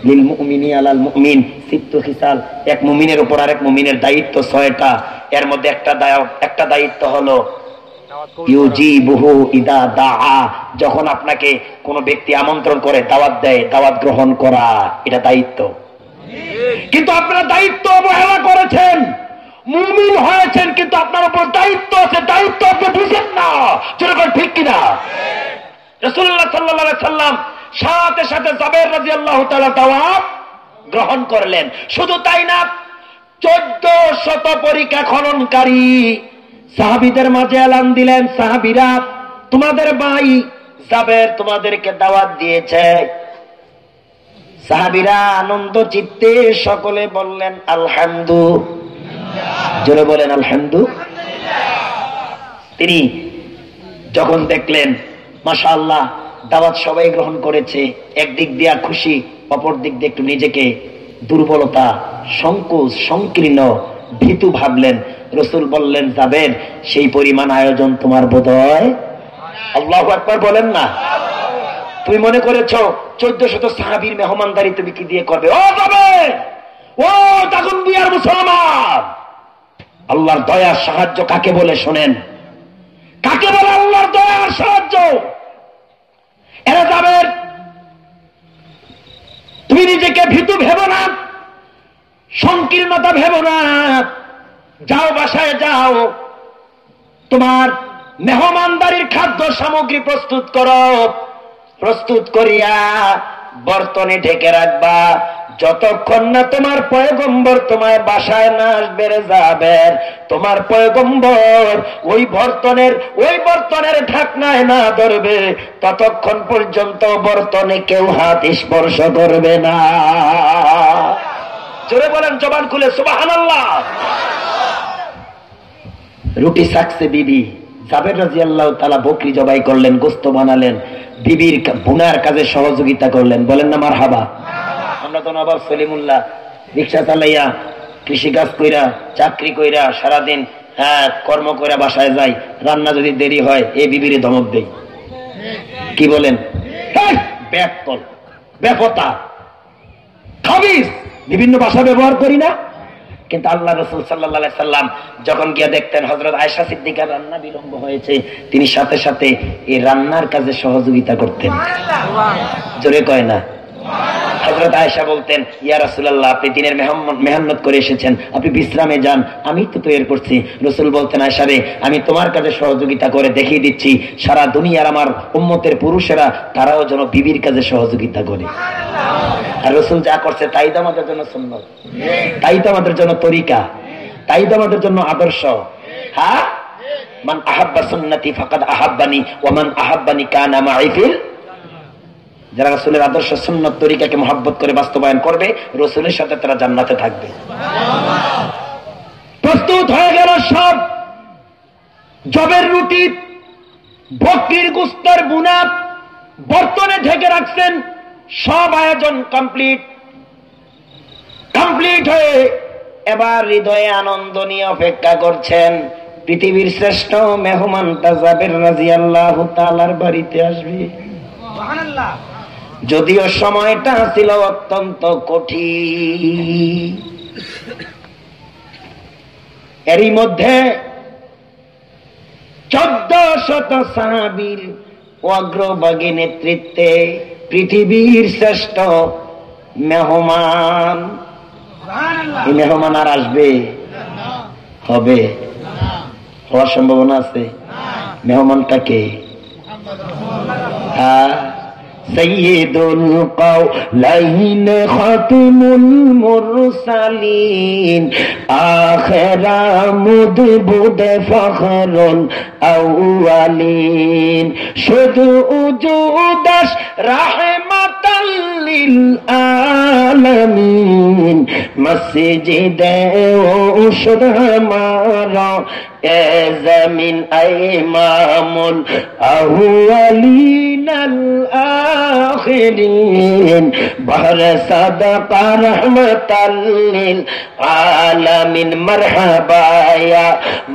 S1: লিল মুমিনি আলাল মুমিন সিত্তু খিসাল, এক মুমিনের উপর আরেক মুমিনের দায়িত্ব 6টা। এর মধ্যে একটা দায়িত্ব হলো ইউজিবুহু ইদা দাআ, যখন আপনাকে কোন ব্যক্তি আমন্ত্রণ করে, দাওয়াত দেয়, দাওয়াত গ্রহণ করা, এটা দায়িত্ব। কিন্তু আপনারা দায়িত্ব অবহেলা করেছেন, মুমিন হয়েছেন, কিন্তু আপনার উপর দায়িত্ব আছে, দায়িত্ব আপনি বুঝেন না। যেরকম ঠিক কিনা? রাসূলুল্লাহ সাল্লাল্লাহু আলাইহি সাল্লাম সাথে সাথে জাবের রাদিয়াল্লাহু তাআলা দাওয়াত গ্রহণ করলেন। শুধু তাই না, 1400 পরিকা খননকারী সাহাবীদের মাঝে এলান দিলেন, সাহাবীরা তোমাদের ভাই জাবের তোমাদেরকে দাওয়াত দিয়েছে। সাহাবীরা আনন্দ চিত্তে সকলে বললেন আলহামদুলিল্লাহ। জোরে বলেন আলহামদুলিল্লাহ। তিনি যখন দেখলেন মাশাআল্লাহ দাওয়াত সবাই গ্রহণ করেছে, একদিক দিয়া খুশি, অপর দিক দিয়ে একটু নিজেকে দুর্বলতা, সংকোচ, সংকীর্ণ, ভীতু ভাবলেন। রাসূল বললেন, জাবের, সেই পরিমাণ আয়োজন তোমার বোধহয়। আল্লাহু আকবার বলেন না। তুমি মনে করেছো 1400 সাহাবীর মেহমানদারি তুমি কি দিয়ে করবে? ও জাবের, ও দাগুন বিয়ার মুসলমান, আল্লাহর দয়ার সাহায্য কাকে বলে শোনেন। কাকে বলে আল্লাহর দয়ার সাহায্য? এরা জাবের, তুমি নিজেকে ভীতু ভেবো না, সংকীর্ণতা ভেবো না, যাও বাসায় যাও, তোমার মেহমানদারির খাদ্য সামগ্রী প্রস্তুত করো, প্রস্তুত করিয়া বর্তনে ঢেকে রাখবা, যতক্ষণ না তোমার পয়গম্বর তোমার বাসায় না আসবে যাবেন, তোমার পয়গম্বর ওই বর্তনের ঢাকনায় না ধরবে, ততক্ষণ পর্যন্ত বর্তনে কেউ হাত স্পর্শ করবে না। জোরে বলেন, জবান খুলে সুবহানাল্লাহ। রুটি সাকছে বিবি, জাবের রাদিয়াল্লাহু তাআলা বকরি জবাই করলেন, গোশত বানালেন, বিবির বুনার কাজে সহযোগিতা করলেন। বলেন না মারহাবা। আমরা তো নবাব সলিমুল্লাহ রিকশা চালাইয়া, কৃষিকাজ কইরা, চাকরি কইরা, সারাদিন কর্ম কইরা বাসায় যাই, রান্না যদি দেরি হয় এই বিবিরে ধমক দেই। কি বলেন? ব্যাপতা, খাবিস, বিভিন্ন ভাষা ব্যবহার করি না? কিন্তু আল্লাহ রাসূল সাল্লাল্লাহু আলাইহি সাল্লাম যখন গিয়ে দেখতেন হযরত আয়েশা সিদ্দিকার রান্না বিলম্ব হয়েছে, তিনি সাথে সাথে এই রান্নার কাজে সহযোগিতা করতেন। জোরে কয় না? হযরত আয়েশা বলতেন, ইয়া রাসূলুল্লাহ, আপনি দিনের মেহনত করে এসেছেন, আপনি বিশ্রামে যান, আমি তো তৈরি করছি। রাসূল বলতেন, আয়েশা রে, আমি তোমার কাজে সহযোগিতা করে দেখিয়ে দিচ্ছি, সারা দুনিয়ার আমার উম্মতের পুরুষেরা তারাও যেন বিবির কাজে সহযোগিতা করে। আর রাসূল যা করছে তাই তো আমাদের জন্য সুন্নাত, তাই তো আমাদের জন্য তরিকা, তাই তো আমাদের জন্য আদর্শ। হ্যাঁ, মান আহাব্বা সুন্নতি ফাকাদ আহাব্বানি ওয়া মান আহাব্বানি কানা মাই ফিল। যারা রাসূলের আদর্শ সুন্নাত তরিকাকে মহব্বত করে বাস্তবায়ন করবে, রাসূলের সাথে তারা জান্নাতে থাকবে। প্রস্তুত হয়ে গেল সব। জবের রুটি, বকরির গোশতের বুনা বর্তনে ঢেকে রাখছেন। সব আয়োজন কমপ্লিট হয়ে এবার হৃদয়ে আনন্দ নিয়ে অপেক্ষা করছেন পৃথিবীর শ্রেষ্ঠ মেহমান জাবের রাদিয়াল্লাহু তাআলার বাড়িতে আসবে। সুবহানাল্লাহ। যদিও সময়টা ছিল অত্যন্ত কঠিন, এরই মধ্যে 1400 সাহাবীর অগ্রভাগে নেতৃত্বে পৃথিবীর শ্রেষ্ঠ মেহমান, এই মেহমান আর আসবে? হবে? হওয়ার সম্ভাবনা আছে? মেহমানটা কে? সাইয়্যিদুল কাওলাইন খাতিমুল মুরসালিন আখিরা মুদবুদ ফখরুল আউয়ালিন শুধু উজুদাস রাহমাতাল লিল আলামিন মসজিদে ও শুরমারা এ জমিন ইমামুল আউয়ালিন আল আখিরিন বহর সাদাকা রহমাতাল লিল আলামিন মারহাবা ইয়া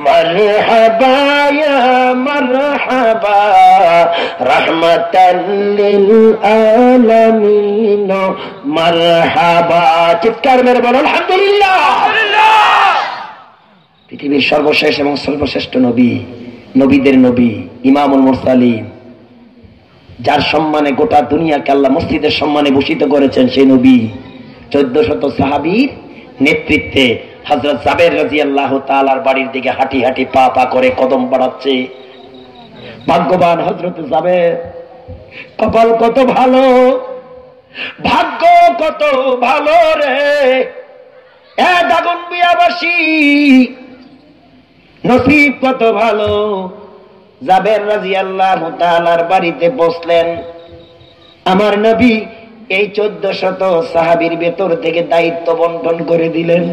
S1: মারহাবা ইয়া মারহাবা রহমাতাল লিল আলামিন মারহাবা। চিৎকার মেরে বলো আলহামদুলিল্লাহ। পৃথিবীর সর্বশেষ এবং সর্বশ্রেষ্ঠ নবী, নবীদের নবী, ইমামুল মুরসালিন, যার সম্মানে গোটা দুনিয়াকে আল্লাহ মসজিদের সম্মানে ভূষিত করেছেন, সেই নবী 1400 সাহাবীর নেতৃত্বে হযরত জাবের রাদিয়াল্লাহু তাআলার বাড়ির দিকে হাঁটি হাঁটি পা পা করে কদম বাড়াচ্ছে। ভাগ্যবান হযরত জাবের, কপাল কত ভালো, ভাগ্য কত ভালো রে। এ দাগনবিয়াবাসী, নসিব কত ভালো। জাবের রাদিয়াল্লাহু তাআলার বাড়িতে বসলেন। আমার নবী এই 1400 সাহাবীর ভেতর থেকে দায়িত্ব বন্টন করে দিলেন।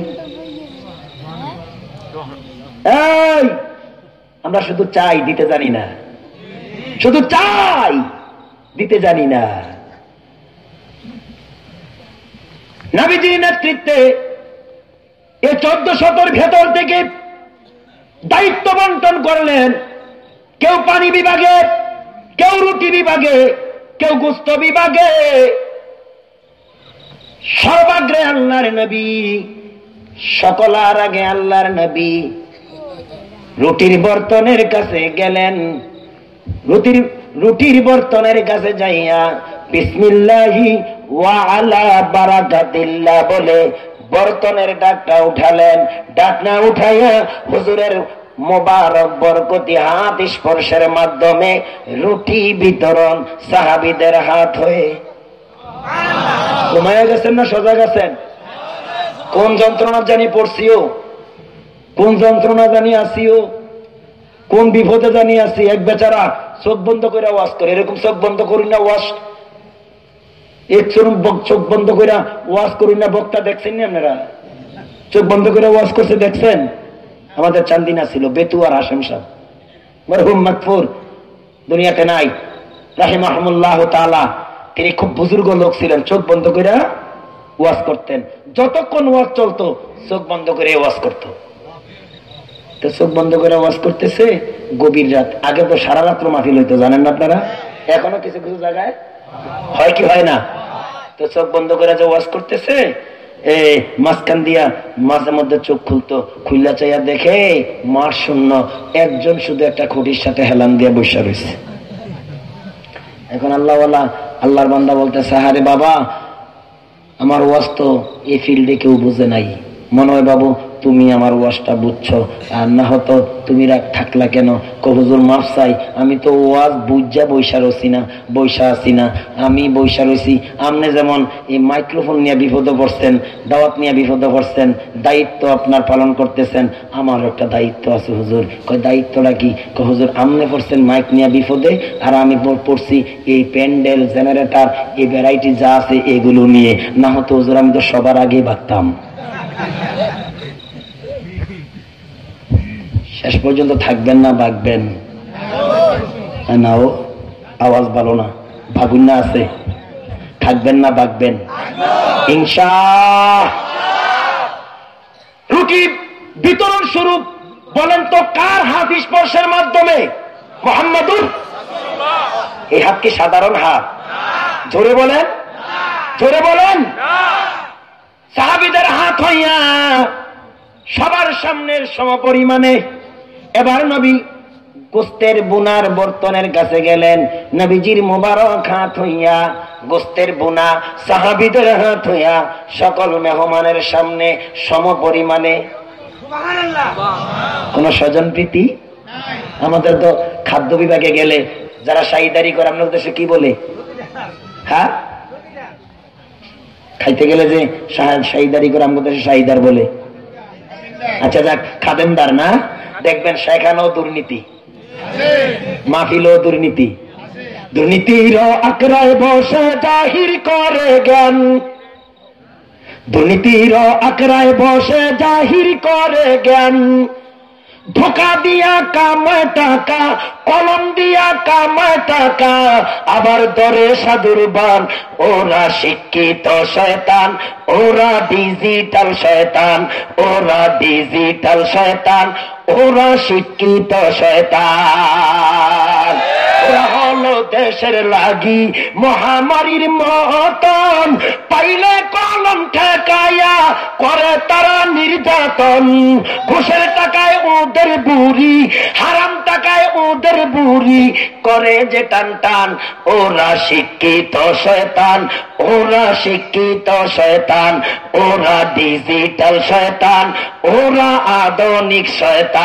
S1: এই আমরা শুধু চাই, দিতে জানি না, শুধু চাই, দিতে জানি না। নবীজির নেতৃত্বে এই 1400 ভেতর থেকে দায়িত্ব বন্টন করলেন। কেউ পানি বিভাগে, কেউ রুটি বিভাগে, কেউ গোশত বিভাগে। সর্বাগ্রে আল্লাহর নবী, সকলার আগে আল্লাহর নবী রুটির বর্তনের কাছে গেলেন। রুটির বর্তনের কাছে যাইয়া বিসমিল্লাহি ওয়া আলা বারাকাতিল্লাহ বলে বর্তনের ডাকটা উঠালেন। ডাকনা উঠাইয়া হুজুরের মোবারক বরকতি হাত স্পর্শের মাধ্যমে রুটি বিতরণ সাহাবীদের হাত হয়ে। ঘুমায়া গেছেন না সজাগ আছেন? কোন যন্ত্রণা জানি পড়ছিও, কোন যন্ত্রণা জানি আসিও, কোন বিপদে জানি আসি। এক বেচারা চোখ বন্ধ করে ওয়াজ করে, এরকম চোখ বন্ধ করি না ওয়াজ, চোখ বন্ধ করে ওয়াজ করি না বক্তা দেখছেন না আপনারা? চোখ বন্ধ করে ওয়াজ করছে দেখছেন? আমাদের চান্দিনা ছিল বেতুয়ার হাশেম সাহেব, মরহুম মাগফুর, দুনিয়াতে নাই, রাহিমাহুল্লাহ তাআলা। তিনি খুব বুজুর্গ লোক ছিলেন, চোখ বন্ধ করে ওয়াজ করতেন। যতক্ষণ ওয়াজ চলতো চোখ বন্ধ করে ওয়াজ করত। তো চোখ বন্ধ করে ওয়াজ করতেছে গভীর রাত। আগে তো সারা রাত্র মাহফিল হইতো, জানেন না আপনারা? এখনো কিছু কিছু জায়গায় হয় কি হয় না? তো চোখ বন্ধ করে যে ওয়াজ করতেছে, মাঝখান দিয়া মাঝে মধ্যে চোখ খুলতো, খুললা চাইয়া দেখে মার শূন্য, একজন শুধু একটা খুঁটির সাথে হেলান দিয়ে বসে রয়েছে। এখন আল্লাহওয়ালা আল্লাহর বান্দা বলতেছে, আরে বাবা আমার ওয়াজ তো এই ফিল্ডে কেউ বুঝে নাই, মনে হয় বাবু তুমি আমার ওয়াজটা বুঝছো, আর না হতো তুমি থাকলা কেন? হুজুর মাফ চাই, আমি তো ওয়াজ বুঝা বৈশা আছি না, আমি বৈশা রয়েছি। আপনি যেমন এই মাইক্রোফোন নিয়ে বিপদে পড়ছেন, দাওয়াত নিয়ে বিপদে পড়ছেন, দায়িত্ব আপনার পালন করতেছেন, আমার একটা দায়িত্ব আছে হুজুর। কয় দায়িত্বটা কি? হুজুর আপনি পড়ছেন মাইক নিয়ে বিপদে, আর আমি পড়ছি এই প্যান্ডেল জেনারেটর এই ভ্যারাইটি যা আছে এগুলো নিয়ে, না হতো হুজুর আমি তো সবার আগেই ভাবতাম। শেষ পর্যন্ত থাকবেন না ভাগবেন? না, ও আওয়াজ ভালো না, ভাগুন না আছে, থাকবেন না ভাগবেন ইনশাআল্লাহ। রুটি বিতরণ স্বরূপ বলেন তো কার হাত স্পর্শের মাধ্যমে? মুহাম্মাদুর। এই হাত কি সাধারণ হাত? জোরে বলেন, জোরে বলেন। সাহাবীদের হাত হইয়া সবার সামনের সমপরিমাণে। এবার নবী গোস্তের বুনার বর্তনের কাছে গেলেন, নবীজির মোবারক হাত হইয়া গোস্তের বুনা সাহাবীদের হাত হইয়া সকল মেহমানের সামনে সমপরিমাণে। কোন স্বজন প্রীতি? আমাদের তো খাদ্য বিভাগে গেলে যারা শাহিদারি করে আপনার দেশে কি বলে? হ্যাঁ, খাইতে গেলে যে শাহিদারি করে আমাদের দেশে শাহিদার বলে। আচ্ছা যাক, খাদেমদার না, দেখবেন সেখানেও দুর্নীতি, মাহফিলও দুর্নীতি। দুর্নীতির আকড়ায় বসে জাহির করে জ্ঞান, দুর্নীতির আকড়ায় বসে জাহির করে জ্ঞান। ধোকা দিয়া কামায় টাকা, কলম দিয়া কামায় টাকা, আবার দরে সাধুর বান। ওরা শিক্ষিত শয়তান, ওরা ডিজিটাল শয়তান, ওরা ডিজিটাল শয়তান, ওরা শিক্ষিত শয়তান। ওরা হলো দেশের লাগি মহামারীর মতন, পাইলে কলম ঠেকাইয়া করে তারা নির্যাতন। ঘুষের টাকায় ওদের বুড়ি, হারাম টাকায় ওদের বুড়ি, করে যে টান টান। ওরা শিক্ষিত শয়তান, ওরা শিক্ষিত শয়তান, ওরা ডিজিটাল শয়তান, ওরা আধুনিক শয়তান।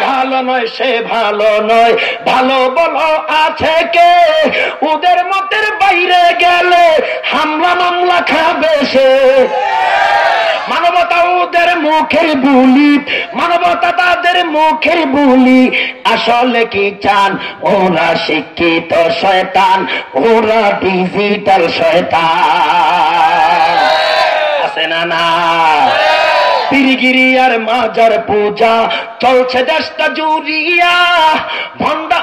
S1: ভালো নয় সে ভালো নয়, ভালো বলো আছে কে? ওদের মতের বাইরে গেলে হামলা মামলা খাবে সে। মানবতা ওদের মুখের বুলি, মানবতা তাদের মুখের বুলি। আসলে কি চান? ওরা শিক্ষিত শয়তান, ওরা ডিজিটাল শয়তান। আছে না না? পীরগিরি আর মাজার পূজা চলছে দেশটা জুড়িয়া, ভণ্ডা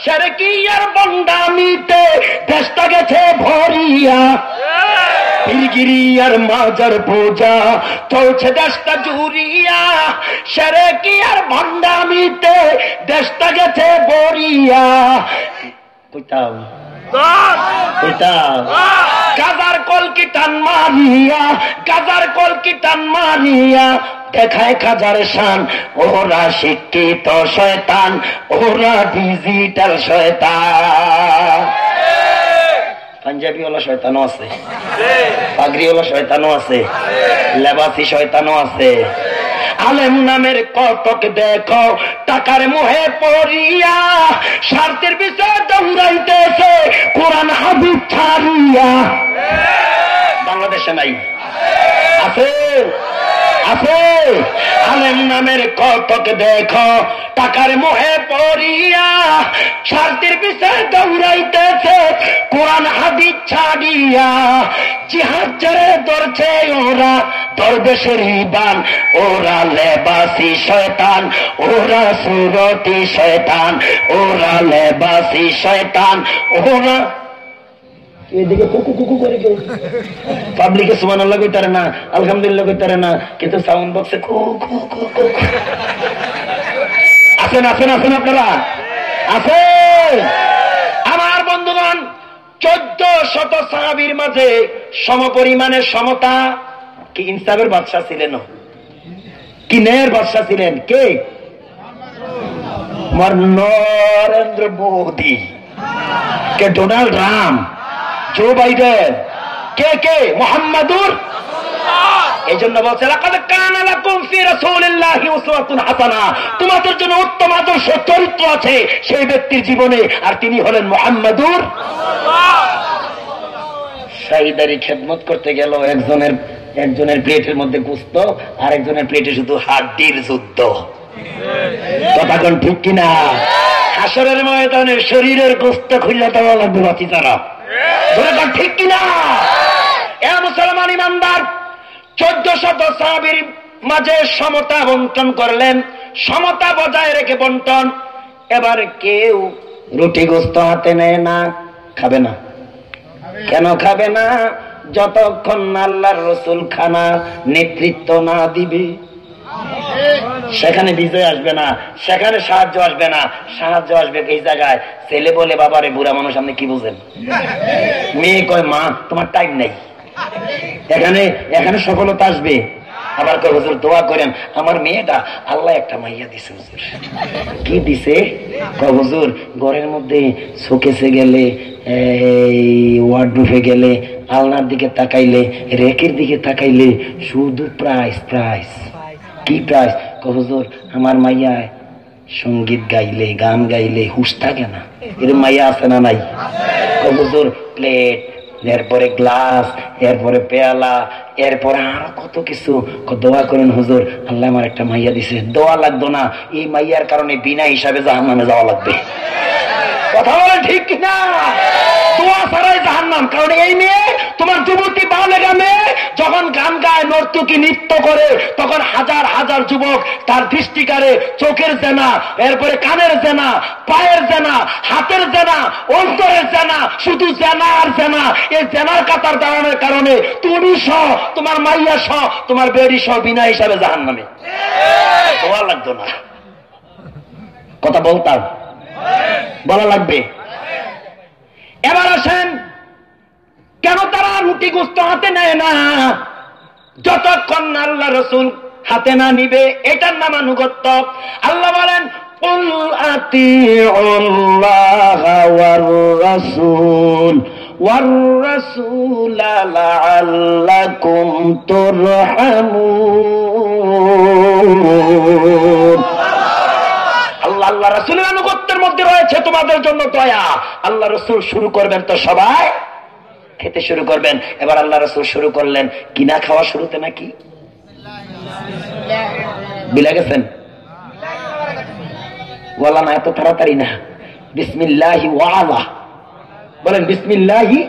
S1: সেরকি আর বন্ডামিতে দেশটা গেছে ভরিয়া। পীরগিরি আর মাজার পূজা চলছে দেশটা জুড়িয়া, সেরকি আর ভণ্ডামিতে দেশটা গেছে ভরিয়া। কইতাম গাজার কলকি টান মারিয়া, গাজার কলকি টান মারিয়া দেখায় খাজার শান। ওরা শিক্ষিত শয়তান, ওরা ডিজিটাল শয়তান। পাঞ্জাবিওয়ালা শয়তানও আছে, পাগড়িওয়ালা শয়তানও আছে, লেবাসি শয়তানও আছে। আলেম নামের কতক দেখো টাকার মোহে পড়িয়া, স্বার্থের বিষয়ে দৌড়াইতেছে কোরআন হাদিস ছাড়িয়া। বাংলাদেশে নাই? আছে, আছে। আলেম নামের কতক দেখো টাকার মোহে পড়িয়া, স্বার্থের বিষয়ে দৌড়াইতেছে কোরআন হাদিস ছাড়িয়া। জিহাদ ছেড়ে ধরছে ওরা দরবেশের ইবান, ওরা লেবাসি শয়তান, ওরা সুরতি শয়তান, ওরা লেবাসি শয়তান, ওরা। এদিকে কুকু কুকু করে কেউ পাবলিকে সুবহানাল্লাহ কইতারে না, আলহামদুলিল্লাহ কইতারে না, কিন্তু সাউন্ড বক্সে কু কু কু কু। আছেন আছেন আছেন আপনারা? আছে। আমার বন্ধুগণ, 1400 সাহাবীর মাঝে সমপরিমাণের সমতা কি ইনসাফের বাদশাহ ছিলেন, কি ন্যায়ের বাদশাহ ছিলেন? কে? নরেন্দ্র মোদী, কে ডোনাল্ড ট্রাম্প, জো বাইডেন, কে কে? মুহাম্মাদুর। এই জন্য বলছে লাকাদ কানা লাকুম ফি রাসূলিল্লাহি উসওয়াতুন হাসানাহ, তোমাদের জন্য উত্তম আদর্শ চরিত্র আছে সেই ব্যক্তির জীবনে, আর তিনি হলেন মুহাম্মাদুর। শাহিদারি খেদমত করতে গেল, একজনের প্লেটের মধ্যে গোশত, আর একজনের প্লেটে শুধু হাড্ডির যুদ্ধ। কথা কোন ঠিক কিনা? হাসরের ময়দানে শরীরের গোশত খুলে দেওয়া লাগবে বাতিজারা, ঠিক কিনা? এ মুসলমান ইমানদার, 1400 সাহাবীর মাঝে সমতা বন্টন করলেন, সমতা বজায় রেখে বন্টন। এবার কেউ রুটি গোশত হাতে নেয় না, খাবে না। কেন খাবে না? যতক্ষণ আল্লাহর রাসূল খানা নেতৃত্ব না দিবে সেখানে বিজয় আসবে না, সেখানে সাহায্য আসবে না। সাহায্য আসবে এই জায়গায় ছেলে বলে বাবারে, বুড়া মানুষ আপনি কি বুঝেন? মেয়ে কয় মা তোমার টাইম নেই। এখানে সফলতা আসবে। আবার কয় হুজুর দোয়া করেন, আমার মেয়েটা আল্লাহ একটা মাইয়া দিছে। হুজুর কি দিছে? কয় হুজুর ঘরের মধ্যে শোকেসে গেলে, ওয়ার্ডরোবে গেলে, আলনার দিকে তাকাইলে, রেকের দিকে তাকাইলে শুধু প্রাইস প্রাইস। কি প্রাইস? কয় হুজুর আমার মাইয়া সঙ্গীত গাইলে, গান গাইলে হুশ থাকে না, এর মাইয়া আছে না নাই? কয় হুজুর প্লেট, এরপরে গ্লাস, এরপরে পেয়ালা, এরপরে আরো কত কিছু। দোয়া করেন হুজুর আল্লাহ আমার একটা মাইয়া দিছে। দোয়া লাগতো না, এই মাইয়ার কারণে বিনা হিসাবে জাহান্নামে যাওয়া লাগবে। কথা বলে ঠিক কিনা? দোয়া ছাড়াই জাহান্নাম। কারণ এই মেয়ে তোমার যুবতী বালেগা মেয়ে যখন গান গায়, নর্তকী নৃত্য করে, তখন হাজার হাজার যুবক তার দৃষ্টিকারে চোখের জেনা, এরপরে কানের জেনা, পায়ের জেনা, হাতের জেনা, অন্তরের জেনা, শুধু জেনা আর জেনা। এই জেনার কাতার দাঁড়ানোর কারণে তুমি সহ, তোমার মাইয়া সহ, তোমার বেড়ি সহ বিনা হিসাবে জাহান্নামে। দোয়া লাগতো না, কথা বলতাম, বলা লাগবে। এবার আসেন, কেন তারা রুটি গোশত হাতে নেয় না? যতক্ষণ আল্লাহ রাসূল হাতে না নিবে, এটার নাম আনুগত্য। আল্লাহ বলেন কুল আতিউল্লাহা ওয়ার রাসূল ওয়ার রাসূলা লাআল্লাকুম তুরহামুন। আল্লাহ রাসূলের আনুগত্যের মধ্যে রয়েছে তোমাদের জন্য দয়া। আল্লাহ রাসূল শুরু করবেন তো সবাই খেতে শুরু করবেন। এবার আল্লাহ রাসূল শুরু করলেন কিনা খাওয়া শুরুতে নাকি বিলা গেছেন? ওয়ালা না, এত তাড়াতাড়ি না। বিসমিল্লাহি ওয়ালা বলেন, বিসমিল্লাহি।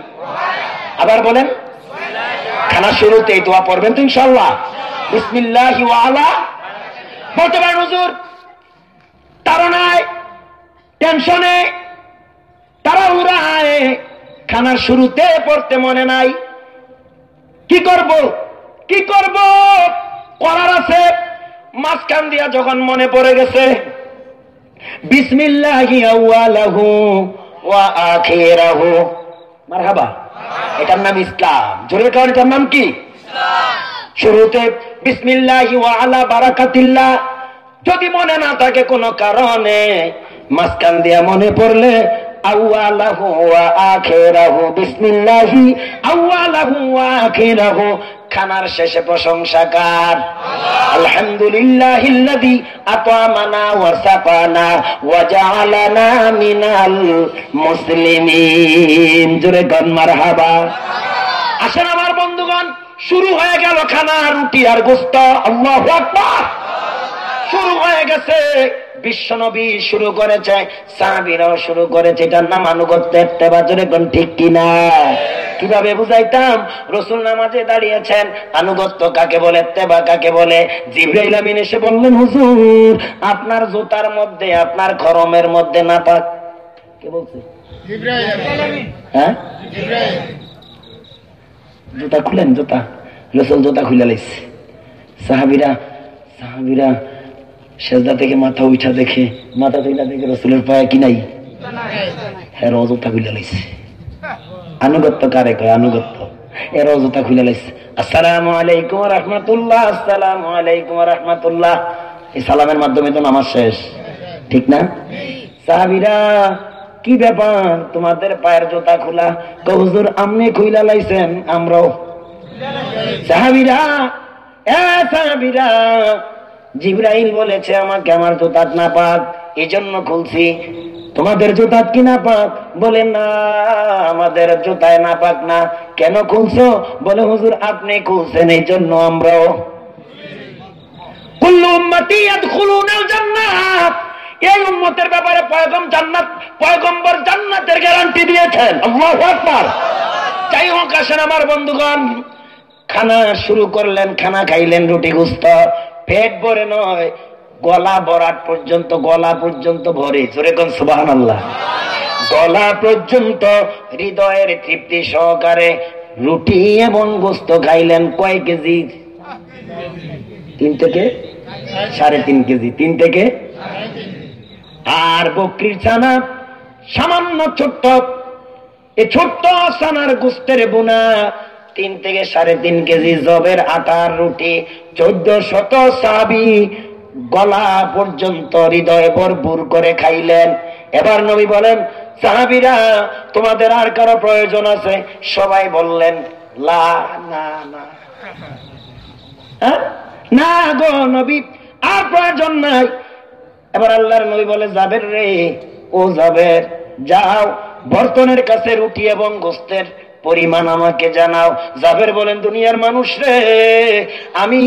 S1: আবার বলেন, খানা শুরুতেই দোয়া পড়বেন তো ইনশাআল্লাহ। বিসমিল্লাহি ওয়ালা বলতে পারেন হুজুর তাড়নায়, টেনশনে, তাড়াহুড়ায় খানার শুরুতে পড়তে মনে নাই। কি করব করার আছে, মাঝখান দিয়া যখন মনে পড়ে গেছে বিসমিল্লাহি আউয়ালাহু ওয়া আখিরাহু, মারহাবা, এটার নাম ইসলাম। জোরে কারণ এটার নাম কি? ইসলাম। শুরুতে বিসমিল্লাহি ওয়া আলা বারাকাতিল্লাহ যদি মনে না থাকে কোনো কারণে, মাঝখান দিয়া মনে পড়লে আউয়ালাহু ওয়া আখিরাহু, বিসমিল্লাহি আউয়ালাহু ওয়া আখিরাহু। খানার শেষে প্রশংসা কার? আলহামদুলিল্লাহিল্লাযী আতামানা ওয়া সাকানা ওয়া জাআলানা মিনাল মুসলিমিন। জোরে গান মারহাবা। আসেন আমার বন্ধুগণ, শুরু হয়ে গেল খানা, রুটি আর গোশত। আল্লাহু আকবার। শুরু হয়ে গেছে, বিশ্বনবী শুরু করেছে, সাহাবীরাও শুরু করেছে। এটার নাম আনুগত্য, ইত্তেবা। জোরে কোন ঠিক কিনা? কিভাবে বুঝাইতাম? রাসূল নামাজে দাঁড়িয়েছেন, আনুগত্য কাকে বলে, ইত্তেবা কাকে বলে? জিবরাইল আমিন এসে বললেন হুজুর আপনার জুতার মধ্যে, আপনার খরমের মধ্যে নাপাক। কে বলছে? জিবরাইল আমিন। হ্যাঁ, জিবরাইল। জুতা খুলেন, জুতা। রাসূল জুতা খুলে লাইছে। সাহাবীরা সেজদা থেকে মাথা উঠা দেখে, মাথা তুইলা দেখে রাসূলের পায়ে কি নাই? হ্যাঁ, জুতা খুলে লাইছে। আনুগত্য কারে কয়? আনুগত্য এরাও জুতা খুলে লাইছে। আসসালামু আলাইকুম ওয়া রাহমাতুল্লাহ, আসসালামু আলাইকুম ওয়া রাহমাতুল্লাহ। এই সালামের মাধ্যমে তো নামাজ শেষ, ঠিক না? সাহাবীরা কি ব্যাপার তোমাদের পায়ের জুতা খোলা? হুজুর আপনি খুইলা লাইছেন, আমরাও। সাহাবীরা সাহাবীরা জিবরাইল বলেছে আমাকে আমার জুতা নাপাক, এজন্য খুলছি। তোমাদের জুতা কি নাপাক? বলে না, আমাদের জুতায় নাপাক না। কেন খুলছো? বলে হুজুর আপনি খুলছেন এই জন্য আমরাও। কুল্লু উম্মতি ইয়াদখুলুনাল জান্নাত, এই উম্মতের ব্যাপারে পয়গম্বর জান্নাতের গ্যারান্টি দিয়েছেন। আল্লাহু আকবার। যাই হোক, আসেন আমার বন্ধুগণ, খানা শুরু করলেন, খানা খাইলেন, রুটি গোস্ত, পেট ভরে নয়, গলা ভরাট পর্যন্ত, গলা পর্যন্ত ভরে। জোরে কোন সুবহানাল্লাহ। গলা পর্যন্ত হৃদয়ের তৃপ্তি সহকারে রুটি এবং গোস্ত খাইলেন। কয় কেজি? 3 থেকে 3.5 কেজি। 3 থেকে, আর বকরির ছানা সামান্য ছোট্ট, এই ছোট্ট ছানার গোস্তের বোনা 3 থেকে 3.5 কেজি জবের আটার রুটি। 1400 সাহাবী গলা পর্যন্ত হৃদয়ে ভরপুর করে খাইলেন। এবার নবী বলেন, সাহাবীরা তোমাদের আর কারো প্রয়োজন আছে? সবাই বললেন লা, না না না গো নবী, আর প্রয়োজন নাই। এবার আল্লাহর নবী বলে, জাবের রে, ও জাবের, যাও বর্তনের কাছে রুটি এবং গোস্তের পরিমাণ আমাকে জানাও। জাবের বলেন, দুনিয়ার মানুষ রে, আমি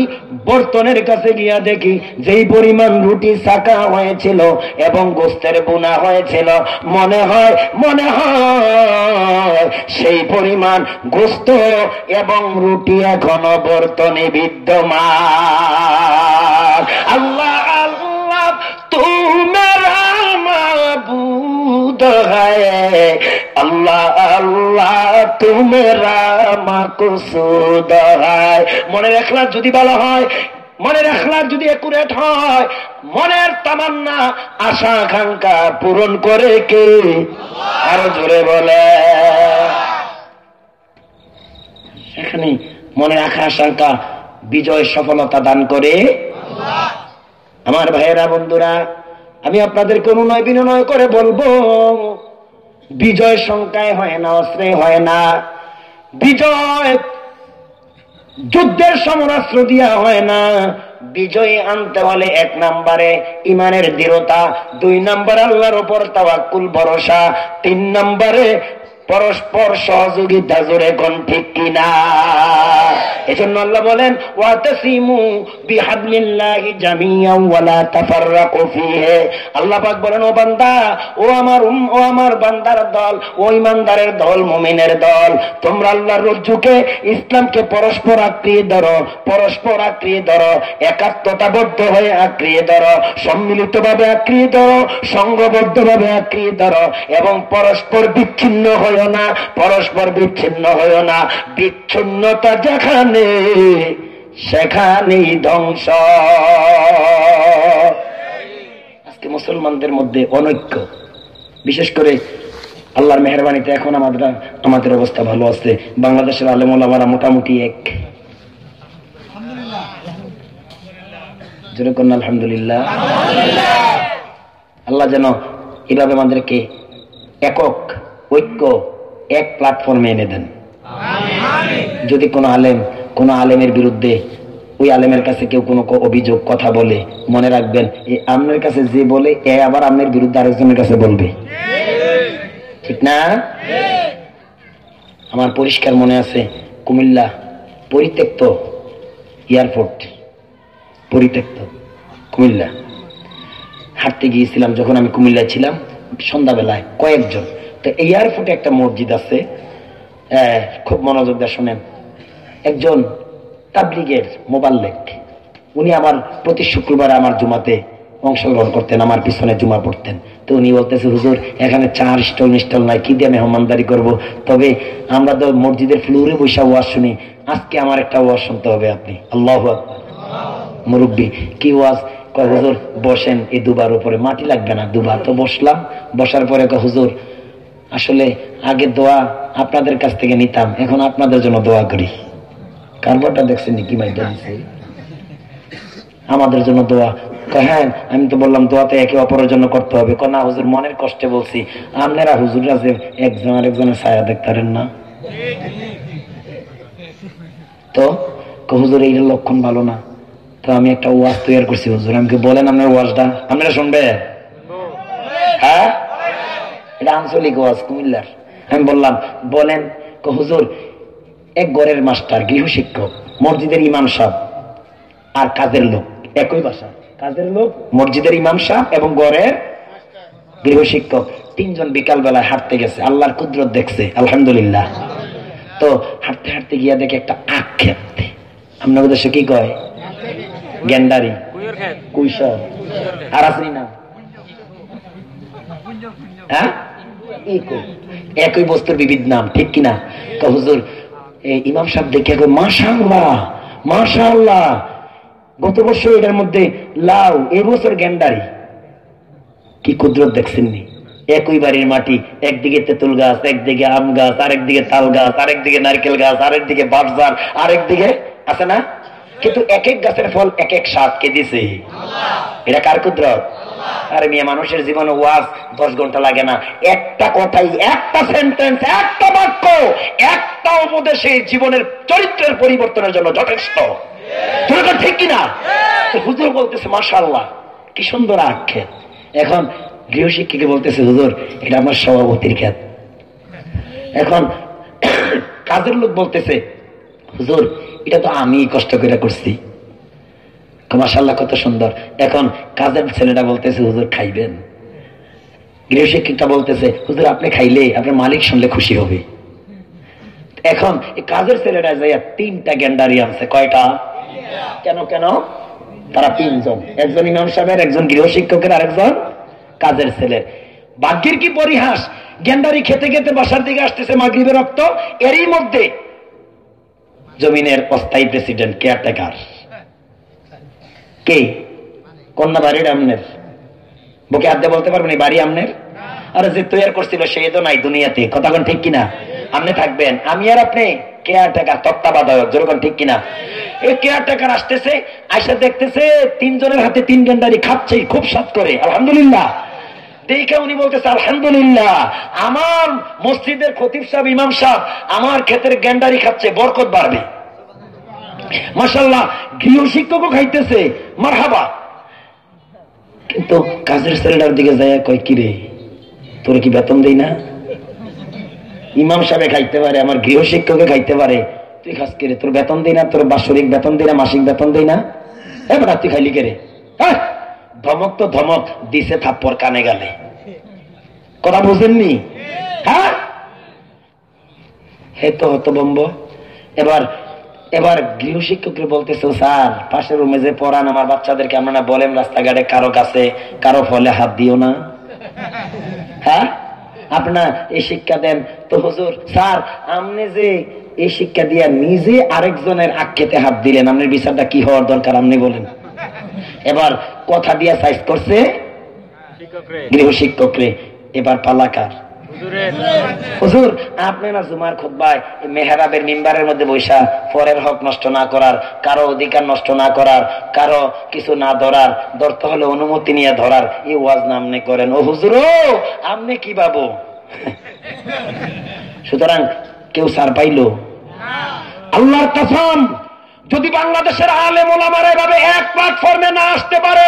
S1: বর্তনের কাছে গিয়া দেখি যেই পরিমাণ রুটি ছাকা হয়েছিল এবং গোস্তের বোনা হয়েছিল, মনে হয় সেই পরিমাণ গোস্ত এবং রুটি এখনো বর্তনে বিদ্যমান। আল্লাহ আল্লাহ তু মেরা মাবুদ হ্যায়, আল্লাহ আল্লাহ তু মেরা মাকসুদ হ্যায়। মনের এখলাস যদি ভালো হয়, মনের এখলাস যদি একুরেট হয়, মনের তামান্না আশা আকাঙ্ক্ষা পূরণ করে কে? আরো জোরে বলে। সেখানে মনের আশা আকাঙ্ক্ষা বিজয় সফলতা দান করে আল্লাহ। আমার ভাইয়েরা, বন্ধুরা, আমি আপনাদেরকে অনুনয় বিনয় করে বলবো, বিজয় সংখ্যায় হয় না, অস্ত্রে হয় না। বিজয় যুদ্ধের সমরাস্ত্র দিয়া হয় না। বিজয় আনতে হলে 1 নম্বরে ইমানের দৃঢ়তা, 2 নম্বরে আল্লাহর উপর তাওয়াক্কুল ভরসা, 3 নম্বরে পরস্পর সহযোগিতা। জোরে কোন ঠিক কিনা? এজন্য আল্লাহ বলেন, ওয়াতাসিমু বিহাবলিল্লাহি জামিআন ওয়া লা তাফাররাকু ফীহি। আল্লাহ পাক বলেন, ও বান্দা, ও আমার বান্দার দল, ও ঈমানদারের দল, মুমিনের দল, তোমরা আল্লাহর রজ্জুকে, ইসলামকে পরস্পর আঁকড়িয়ে ধরো, পরস্পর আঁকড়িয়ে ধরো, একাত্মতাবদ্ধ হয়ে আঁকড়িয়ে ধরো, সম্মিলিতভাবে আঁকড়িয়ে ধরো, সংঘবদ্ধভাবে আঁকড়িয়ে ধরো, এবং পরস্পর বিচ্ছিন্ন হয়েও না, পরস্পর বিচ্ছিন্ন হয়েও না। বিচ্ছিন্নতা যেখানে, সেখানেই ধ্বংস। আজকে মুসলমানদের মধ্যে অনৈক্য, বিশেষ করে আল্লাহর মেহেরবানিতে এখন আমাদের অবস্থা ভালো আছে। বাংলাদেশের আলেম ওলামারা মোটামুটি এক। যেরকম আলহামদুলিল্লাহ। আল্লাহ যেন এভাবে আমাদেরকে একক, ঐক্য, এক প্ল্যাটফর্মে এনে দেন। যদি কোন আলেমের বিরুদ্ধে ওই আলেমের কাছে কেউ কোনো অভিযোগ কথা বলে, মনে রাখবেন, এই আপনার কাছে যে বলে, এ আবার আপনার বিরুদ্ধে আরেকজনের কাছে বলবে, ঠিক না? আমার পরিষ্কার মনে আছে, কুমিল্লা পরিত্যক্ত এয়ারপোর্ট, পরিত্যক্ত কুমিল্লা, হাঁটতে গিয়েছিলাম যখন আমি কুমিল্লায় ছিলাম, সন্ধ্যাবেলায় কয়েকজন। তো এয়ারপোর্টে একটা মসজিদ আছে, খুব মনোযোগ দিয়ে শোনেন। একজন তাবলিগের মোবাল্লেগ, উনি আমার প্রতি শুক্রবার আমার জুমাতে অংশগ্রহণ করতেন, আমার পিছনে জুমা পড়তেন। তো উনি বলতেছে, হুজুর এখানে চার স্টল মিস্টল নাই, কি দিয়ে মেহমানদারি করব? তবে আমরা তো মসজিদের ফ্লোরে বসে ওয়াজ শুনি, আজকে আমার একটা ওয়াজ শুনতে হবে আপনি। আল্লাহু আকবার। মুরব্বী, কি ওয়াজ? কয়, হুজুর বসেন, এই দুবার উপরে মাটি লাগবে না। দুবার তো বসলাম, বসার পরে হুজুর আসলে আগে দোয়া আপনাদের কাছ থেকে নিতাম, এখন আপনাদের জন্য দোয়া করি। কারবারটা দেখছেন কি মাইটা দিছে, আমাদের জন্য দোয়া। হ্যাঁ আমি তো বললাম দোয়াতে একে অপরের জন্য করতে হবে। না হুজুর মনের কষ্টে বলছি, আপনারা হুজুররা যে একজন আরেকজনের ছায়া দেখতারেন না, তো হুজুর এইটা লক্ষণ ভালো না। তো আমি একটা ওয়াজ তৈরি করছি হুজুর, আমাকে বলেন আপনার ওয়াজটা, আপনারা শুনবে? হ্যাঁ এটা আঞ্চলিক ওয়াজ কুমিল্লার। আমি বললাম বলেন। হুজুর এক ঘরের মাস্টার, গৃহশিক্ষক, মসজিদের ইমাম সাহেব আর কাজের লোক একই বাসা। কাজের লোক মসজিদের ইমাম সাহেব এবং ঘরের গৃহশিক্ষক, তিনজন বিকাল বেলায় হাঁটতে গেছে, আল্লাহর কুদরত দেখছে আলহামদুলিল্লাহ। তো হাঁটতে হাঁটতে গিয়া দেখে একটা আখ খেতে, আপনার দেশে কি কয়? গেন্ডারি, কুইশর আর আসনি না, হ্যাঁ একই বস্তুর বিবিধ নাম, ঠিক কিনা? হুজুর ইমাম সাহেব দেখে মাশাআল্লাহ মাশাআল্লাহ, গত বছর এটার মধ্যে লাউ, এই বছর গেন্ডারি, কি কুদরত দেখছেননি? একই বাড়ির মাটি, একদিকে তেঁতুল গাছ, একদিকে আম গাছ, আরেকদিকে তাল গাছ, আরেকদিকে নারকেল গাছ, আরেকদিকে বাঁশঝাড়, আরেকদিকে আছে না, কিন্তু এক এক গাছের ফল এক এক স্বাদ কে দিছে? এটা কার কুদরত? আরে মিয়া মানুষের জীবনে ওয়াজ 10 ঘন্টা লাগে না, একটা কথাই, একটা সেন্টেন্স, একটা বাক্য, একটা উপদেশে জীবনের চরিত্রের পরিবর্তনের জন্য যথেষ্ট, ঠিক কিনা? হুজুর বলতেছে মাশাআল্লাহ কি সুন্দর আখ ক্ষেত। এখন গৃহশিক্ষিকা বলতেছে হুজুর এটা আমার সভাপতির ক্ষেত। এখন কাজের লোক বলতেছে হুজুর এটা তো আমি কষ্ট করে করছি, মাশাআল্লাহ কত সুন্দর। এখন কাজের ছেলেটা বলতেছে হুজুর খাইবেন। গৃহশিক্ষিকা বলতেছে হুজুর আপনি খাইলে আপনার মালিক শুনলে খুশি হবে। এখন এই কাজের ছেলেটা যাইয়া 3টা গেন্ডারি আনছে। কয়টা? কেন কেন? তারা 3 জন, একজন ইমাম সাহেবের, একজন গৃহশিক্ষকের, আরেকজন কাজের ছেলের। ভাগ্যের কি পরিহাস, গেন্ডারি খেতে খেতে বাসার দিকে আসতেছে মাগরিবের রক্ত, এরই মধ্যে জমিনের অস্থায়ী প্রেসিডেন্ট, কেয়ারটেকার কে? কন্যা বাড়ির আমনের, বুকে হাত দিয়ে বলতে পারবেন এই বাড়ি আমনের? আরে যে তৈরি করছিল সে তো নাই দুনিয়াতে, কথা কোন ঠিক কিনা? আপনি থাকবেন, আমি আর আপনি কেয়ারটেকার, তত্ত্বাবধায়ক, যেরকম ঠিক কিনা? এই কেয়ারটেকার আসতেছে, আইসা দেখতেছে 3 জনের হাতে 3 গেন্ডারি খাচ্ছে, খুব স্বাদ করে আলহামদুলিল্লাহ। দেখে উনি বলতেছে আলহামদুলিল্লাহ আমার মসজিদের খতিব সাহেব, ইমাম সাহেব আমার ক্ষেতের গেন্ডারি খাচ্ছে, বরকত বাড়বে। মাশাআল্লাহ গৃহশিক্ষকও খাইতেছে, মারহাবা। কিন্তু কাজের ছেলেটার দিকে যায় কয় কি রে তোর কি বেতন দেই না? ইমাম সাহেব খাইতে পারে, আমার গৃহশিক্ষকে খাইতে পারে, তুই খাস কে রে? তোর বেতন দেই না, তোর বাৎসরিক বেতন দেই না, মাসিক বেতন দেই না, এবার তুই খাইলি কে রে? হ্যাঁ ধমক তো ধমক দিছে, থাপ্পড় কানে গেলে, কথা বুঝেননি? হ্যাঁ হে তো হতবম্ব। এবার এবার গৃহশিক্ষককে বলতেছে স্যার পাশের রুমে যে পড়ান আমার বাচ্চাদেরকে, আপনারা বলেন রাস্তাঘাটে কারো কাছে কারো ফলে হাত দিও না, হ্যাঁ আপনার এই শিক্ষা দেন। তো হুজুর স্যার আপনি যে এই শিক্ষা দিয়া নিজে আরেকজনের আক্ষেতে হাত দিলেন, আপনার বিচারটা কি হওয়ার দরকার আপনি বলেন? এবার কথা দিয়া সাইজ করছে গৃহশিক্ষকরে, এবার পালাকার হুজুর আপনারা জুমার খুতবায় মেহরাবের মিম্বারের মধ্যে বৈশা পরের হক নষ্ট না করার, কারো অধিকার নষ্ট না করার, কারো কিছু না ধরার, ধরতে হলে অনুমতি নিয়ে ধরার এই ওয়াজ নামনে করেন। ও হুজুর আপনি কি ভাবো? সুতরাং কেউ সার পাইল? আল্লাহর কসম যদি বাংলাদেশের আলেম ওলামারা এভাবে এক প্ল্যাটফর্মে না আসতে পারে,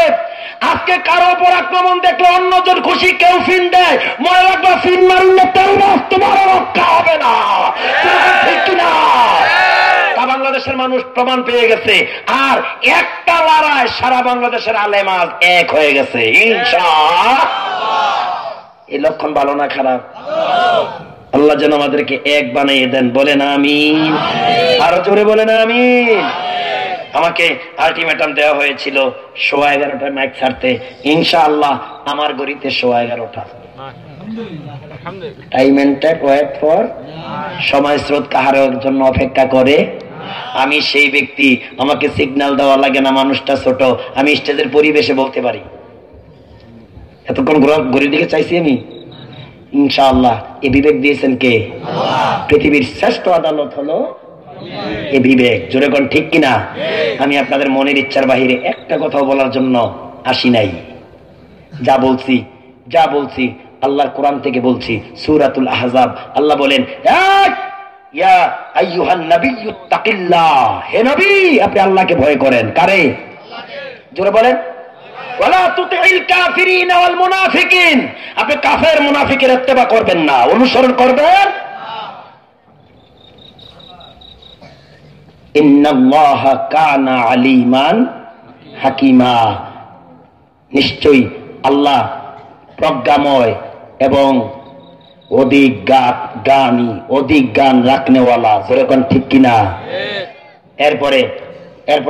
S1: আজকে কারো উপর আক্রমণ দেখলে অন্যজন খুশি, কেউ ফিন দেয়, মনে রাখবে ফিন মারলে তেল তোমার রক্ষা হবে না, ঠিক কিনা? তা বাংলাদেশের মানুষ প্রমাণ পেয়ে গেছে, আর একটা লড়াই সারা বাংলাদেশের আলেম আজ এক হয়ে গেছে ইনশাআল্লাহ। এই লক্ষণ ভালো না খারাপ? আল্লাহ যেন আমাদেরকে এক বানিয়ে দেন, বলেন আমিন। আরো জোরে বলেন আমিন। আমাকে আলটিমেটাম দেওয়া হয়েছিল 11:15 মাইক ছাড়তে, ইনশাআল্লাহ আমার গড়িতে 11:15। টাইম এন্ড ওয়েট ফর, সময় স্রোত কাহার জন্য অপেক্ষা করে। আমি সেই ব্যক্তি, আমাকে সিগন্যাল দেওয়া লাগে না, মানুষটা ছোট, আমি স্টেজের পরিবেশে বলতে পারি। এতক্ষণ ঘড়ির দিকে চাইছি আমি, ইনশাআল্লাহ এই বিবেক দিয়েছেন কে? পৃথিবীর শ্রেষ্ঠ আদালত হলো এই বিবেক। জোরে কোন ঠিক কিনা? আমি আপনাদের মনের ইচ্ছার বাহিরে একটা কথাও বলার জন্য আসি নাই। যা বলছি আল্লাহর কোরআন থেকে বলছি। সূরাতুল আহজাব আল্লাহ বলেন, ইয়া আইয়ুহান নাবিয়্যু তাকিল্লাহ, হে নবী আপনি আল্লাহকে ভয় করেন। কারে? জোরে বলেন। ওয়ালা তুতিল কাফিরিন ওয়াল মুনাফিকিন, আপনি কাফের মুনাফিকের ইত্তেবা করবেন না, অনুসরণ করবেন। ইন্নাল্লাহা কানা আলিমান হাকিমা, নিশ্চয়ই আল্লাহ প্রজ্ঞাময় এবং অধিক জ্ঞানী, অধিক জ্ঞান রাখনেওয়ালা। যেরকম ঠিক কিনা? এরপর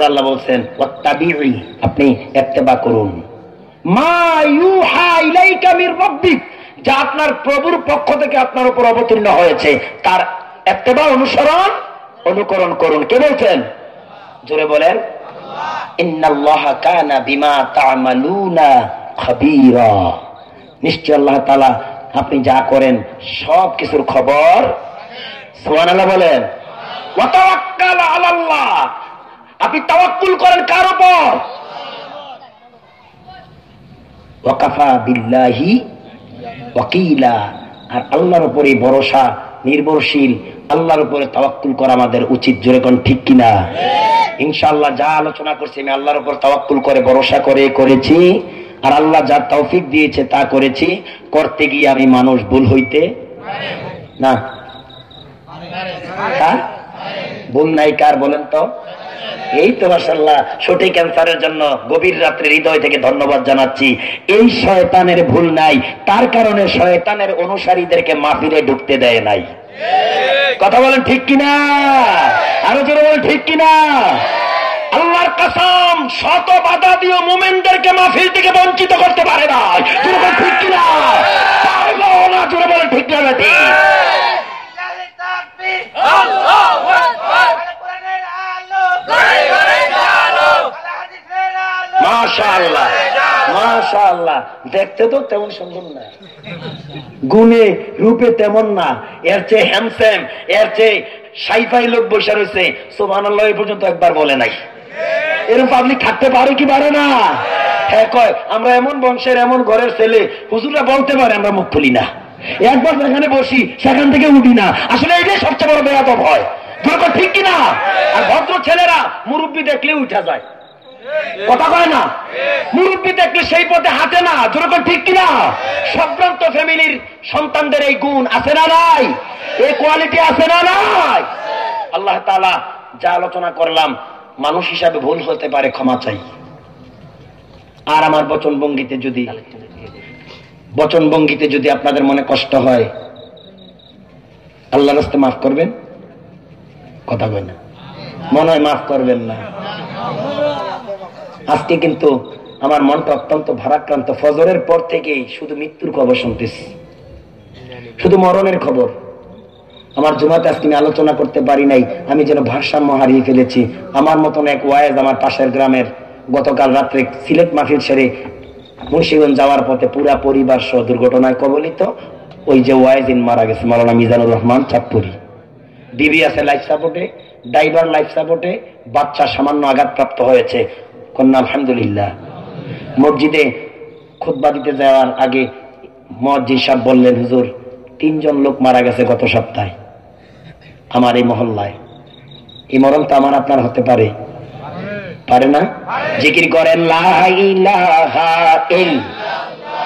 S1: আল্লাহ বলছেন ওয়াত্তাবিঈ, আপনি ইত্তেবা করুন, মা ইউহা ইলাইকা মির রাব্বিক, যা আপনার প্রভুর পক্ষ থেকে আপনার উপর অবতীর্ণ হয়েছে তার ইত্তেবা অনুকরণ করুন। কে বলছেন? জোরে বলেন। ইন্নাল্লাহা কানা বিমা তা'মালুনা খাবীরা, নিশ্চয় আল্লাহ তাআলা আপনি যা করেন সব কিছুর খবর। সুবহানাল্লাহ বলেন। ওয়া তাওয়াক্কাল আলাল্লাহ, আপনি তাওয়াক্কুল করেন কার উপর? ওয়া কাফা বিল্লাহি ওয়াকিলা, আর আল্লাহর উপরে ভরসা, নির্ভরশীল, আল্লাহর উপরে তাওয়াক্কুল করা আমাদের উচিত। জোরে কোন ঠিক কিনা? ইনশাআল্লাহ যা আলোচনা করছি আমি আল্লাহর উপর তাওয়াক্কুল করে ভরসা করে করেছি, আর আল্লাহ যা তৌফিক দিয়েছে তা করেছি। করতে গিয়ে আমি মানুষ ভুল হইতে না, ভুল নাই কার বলেন তো? এই তো মাশাআল্লাহ, সঠিক ক্যান্সারের জন্য গভীর রাত্রে হৃদয় থেকে ধন্যবাদ জানাচ্ছি। এই শয়তানের ভুল নাই, তার কারণে শয়তানের অনুসারীদেরকে মাহফিলে ঢুকতে দেয় নাই। কথা বলেন ঠিক কিনা? আরো জোরে বলেন ঠিক কিনা? আল্লাহর কসম, শত বাধা দিয়ে মুমিনদেরকে মাহফিল থেকে বঞ্চিত করতে পারে না। জোরে বলেন ঠিক কিনা? পারলো না। জোরে বলেন ঠিক না? মাশাআল্লাহ মাশাআল্লাহ, দেখতে তো তেমন সুন্দর না, গুণে রূপে তেমন না, এর চেয়ে হ্যান্ডসাম, এর চেয়ে সাইফাই লোক বসে রয়েছে। সুবহানাল্লাহ এই পর্যন্ত একবার বলে নাই। এরকম পাবলিক থাকতে পারে কি পারে না? হ্যাঁ কয় আমরা এমন বংশের এমন ঘরের ছেলে, হুজুররা বলতে পারে আমরা মুখ খুলি না, একবার যেখানে বসি সেখান থেকে উঠি না। আসলে এটাই সবচেয়ে বড় বেয়াদব হয়। ঠিক কিনা? আর ভদ্র ছেলেরা মুরব্বী দেখলে উঠা যায়, কথা কয় না, মুরব্বী দেখলে সেই পথে হাঁটে না। যেরকম ঠিক কিনা? সম্ভ্রান্ত ফ্যামিলির সন্তানদের এই গুণ আছে না নাই? এই কোয়ালিটি আছে না নাই? আল্লাহ তাআলা যা আলোচনা করলাম মানুষ হিসাবে ভুল হতে পারে, ক্ষমা চাই। আর আমার বচনভঙ্গিতে যদি আপনাদের মনে কষ্ট হয়, আল্লাহর রাস্তায় মাফ করবেন। কথা কয় না, মনে হয় মাফ করবেন না। আজকে কিন্তু আমার মনটা অত্যন্ত ভারাক্রান্ত। ফজরের পর থেকেই শুধু মৃত্যুর খবর শুনতেছি, শুধু মরণের খবর। আমার জুমাতে আজকে আমি আলোচনা করতে পারি নাই, আমি যেন ভারসাম্য হারিয়ে ফেলেছি। আমার মতন এক ওয়াইজ আমার পাশের গ্রামের গতকাল রাত্রে সিলেট মাহফিল সেরে মুন্সিগঞ্জ যাওয়ার পথে পুরা পরিবার সহ দুর্ঘটনায় কবলিত। ওই যে ওয়াইজিন মারা গেছে, মাওলানা মিজানুর রহমান চাঁদপুরি। বিবি আছে লাইফ সাপোর্টে, ড্রাইভার লাইফ সাপোর্টে, বাচ্চা সামান্য আঘাতপ্রাপ্ত হয়েছে। কন্যা আলহামদুলিল্লাহ। মসজিদে খুতবা দিতে যাওয়ার আগে মুয়াজ্জিন সাহেব বললেন, হুজুর 3 জন লোক মারা গেছে গত সপ্তাহে আমার এই মহল্লায়। এই মরণ তো আমার আপনার হতে পারে, পারে না? জিকির করেন লা ইলাহা ইল্লাল্লাহ।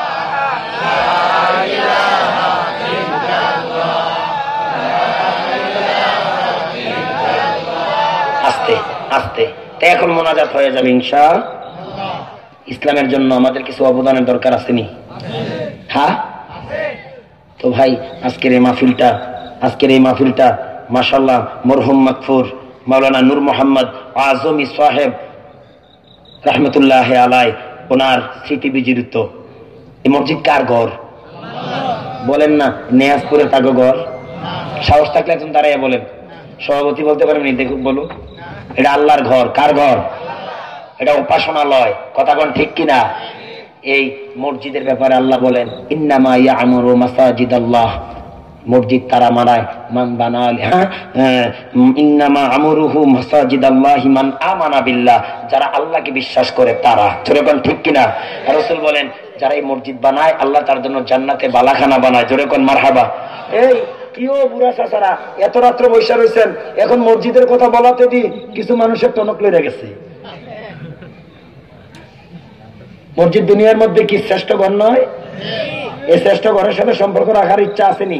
S1: আস্তে আস্তে এখন মোনাজাত হয়ে যাবে ইনশাআল্লাহ। ইসলামের জন্য আমাদের কিছু অবদানের দরকার আসেনি? হ্যাঁ। তো ভাই আজকের এই মাহফিলটা মাশাআল্লাহ মরহুম মাগফুর মাওলানা নূর মোহাম্মদ আজমি সাহেব রহমতুল্লাহ আলাই, ওনার স্মৃতি বিজড়িত। এই মসজিদ কার ঘর বলেন না? নেয়াজপুরের কাগো ঘর। সাহস থাকলে একজন দাঁড়াইয়া বলেন, সভাপতি বলতে পারেন, দেখুন বলুন, এটা আল্লাহর ঘর। কার ঘর? এটা উপাসনালয়। কথা কোন ঠিক কিনা? এই মসজিদের ব্যাপারে আল্লাহ বলেন ইন্নামা ইয়া'মুরু মাসাজিদাল্লাহ, মসজিদ তারা মানায় মান বানাল, ইন্নামা আমরুহু মাসাজিদাল্লাহি মান আমানা বিল্লাহ, যারা আল্লাহকে বিশ্বাস করে তারা। জোরে কোন ঠিক কিনা? রাসূল বলেন যারা এই মসজিদ বানায় আল্লাহ তার জন্য জান্নাতে বালাখানা বানায়। জোরে কোন মারহাবা। এই কিও বুড়া চাচারা এত রাত্রে বৈশা রয়েছেন, এখন মসজিদের কথা বলাতে দি কিছু মানুষের টনক লইয়া গেছে। মসজিদ দুনিয়ার মধ্যে কি শ্রেষ্ঠ ঘর নয়? এই শ্রেষ্ঠ ঘরের সাথে সম্পর্ক রাখার ইচ্ছা আসেনি?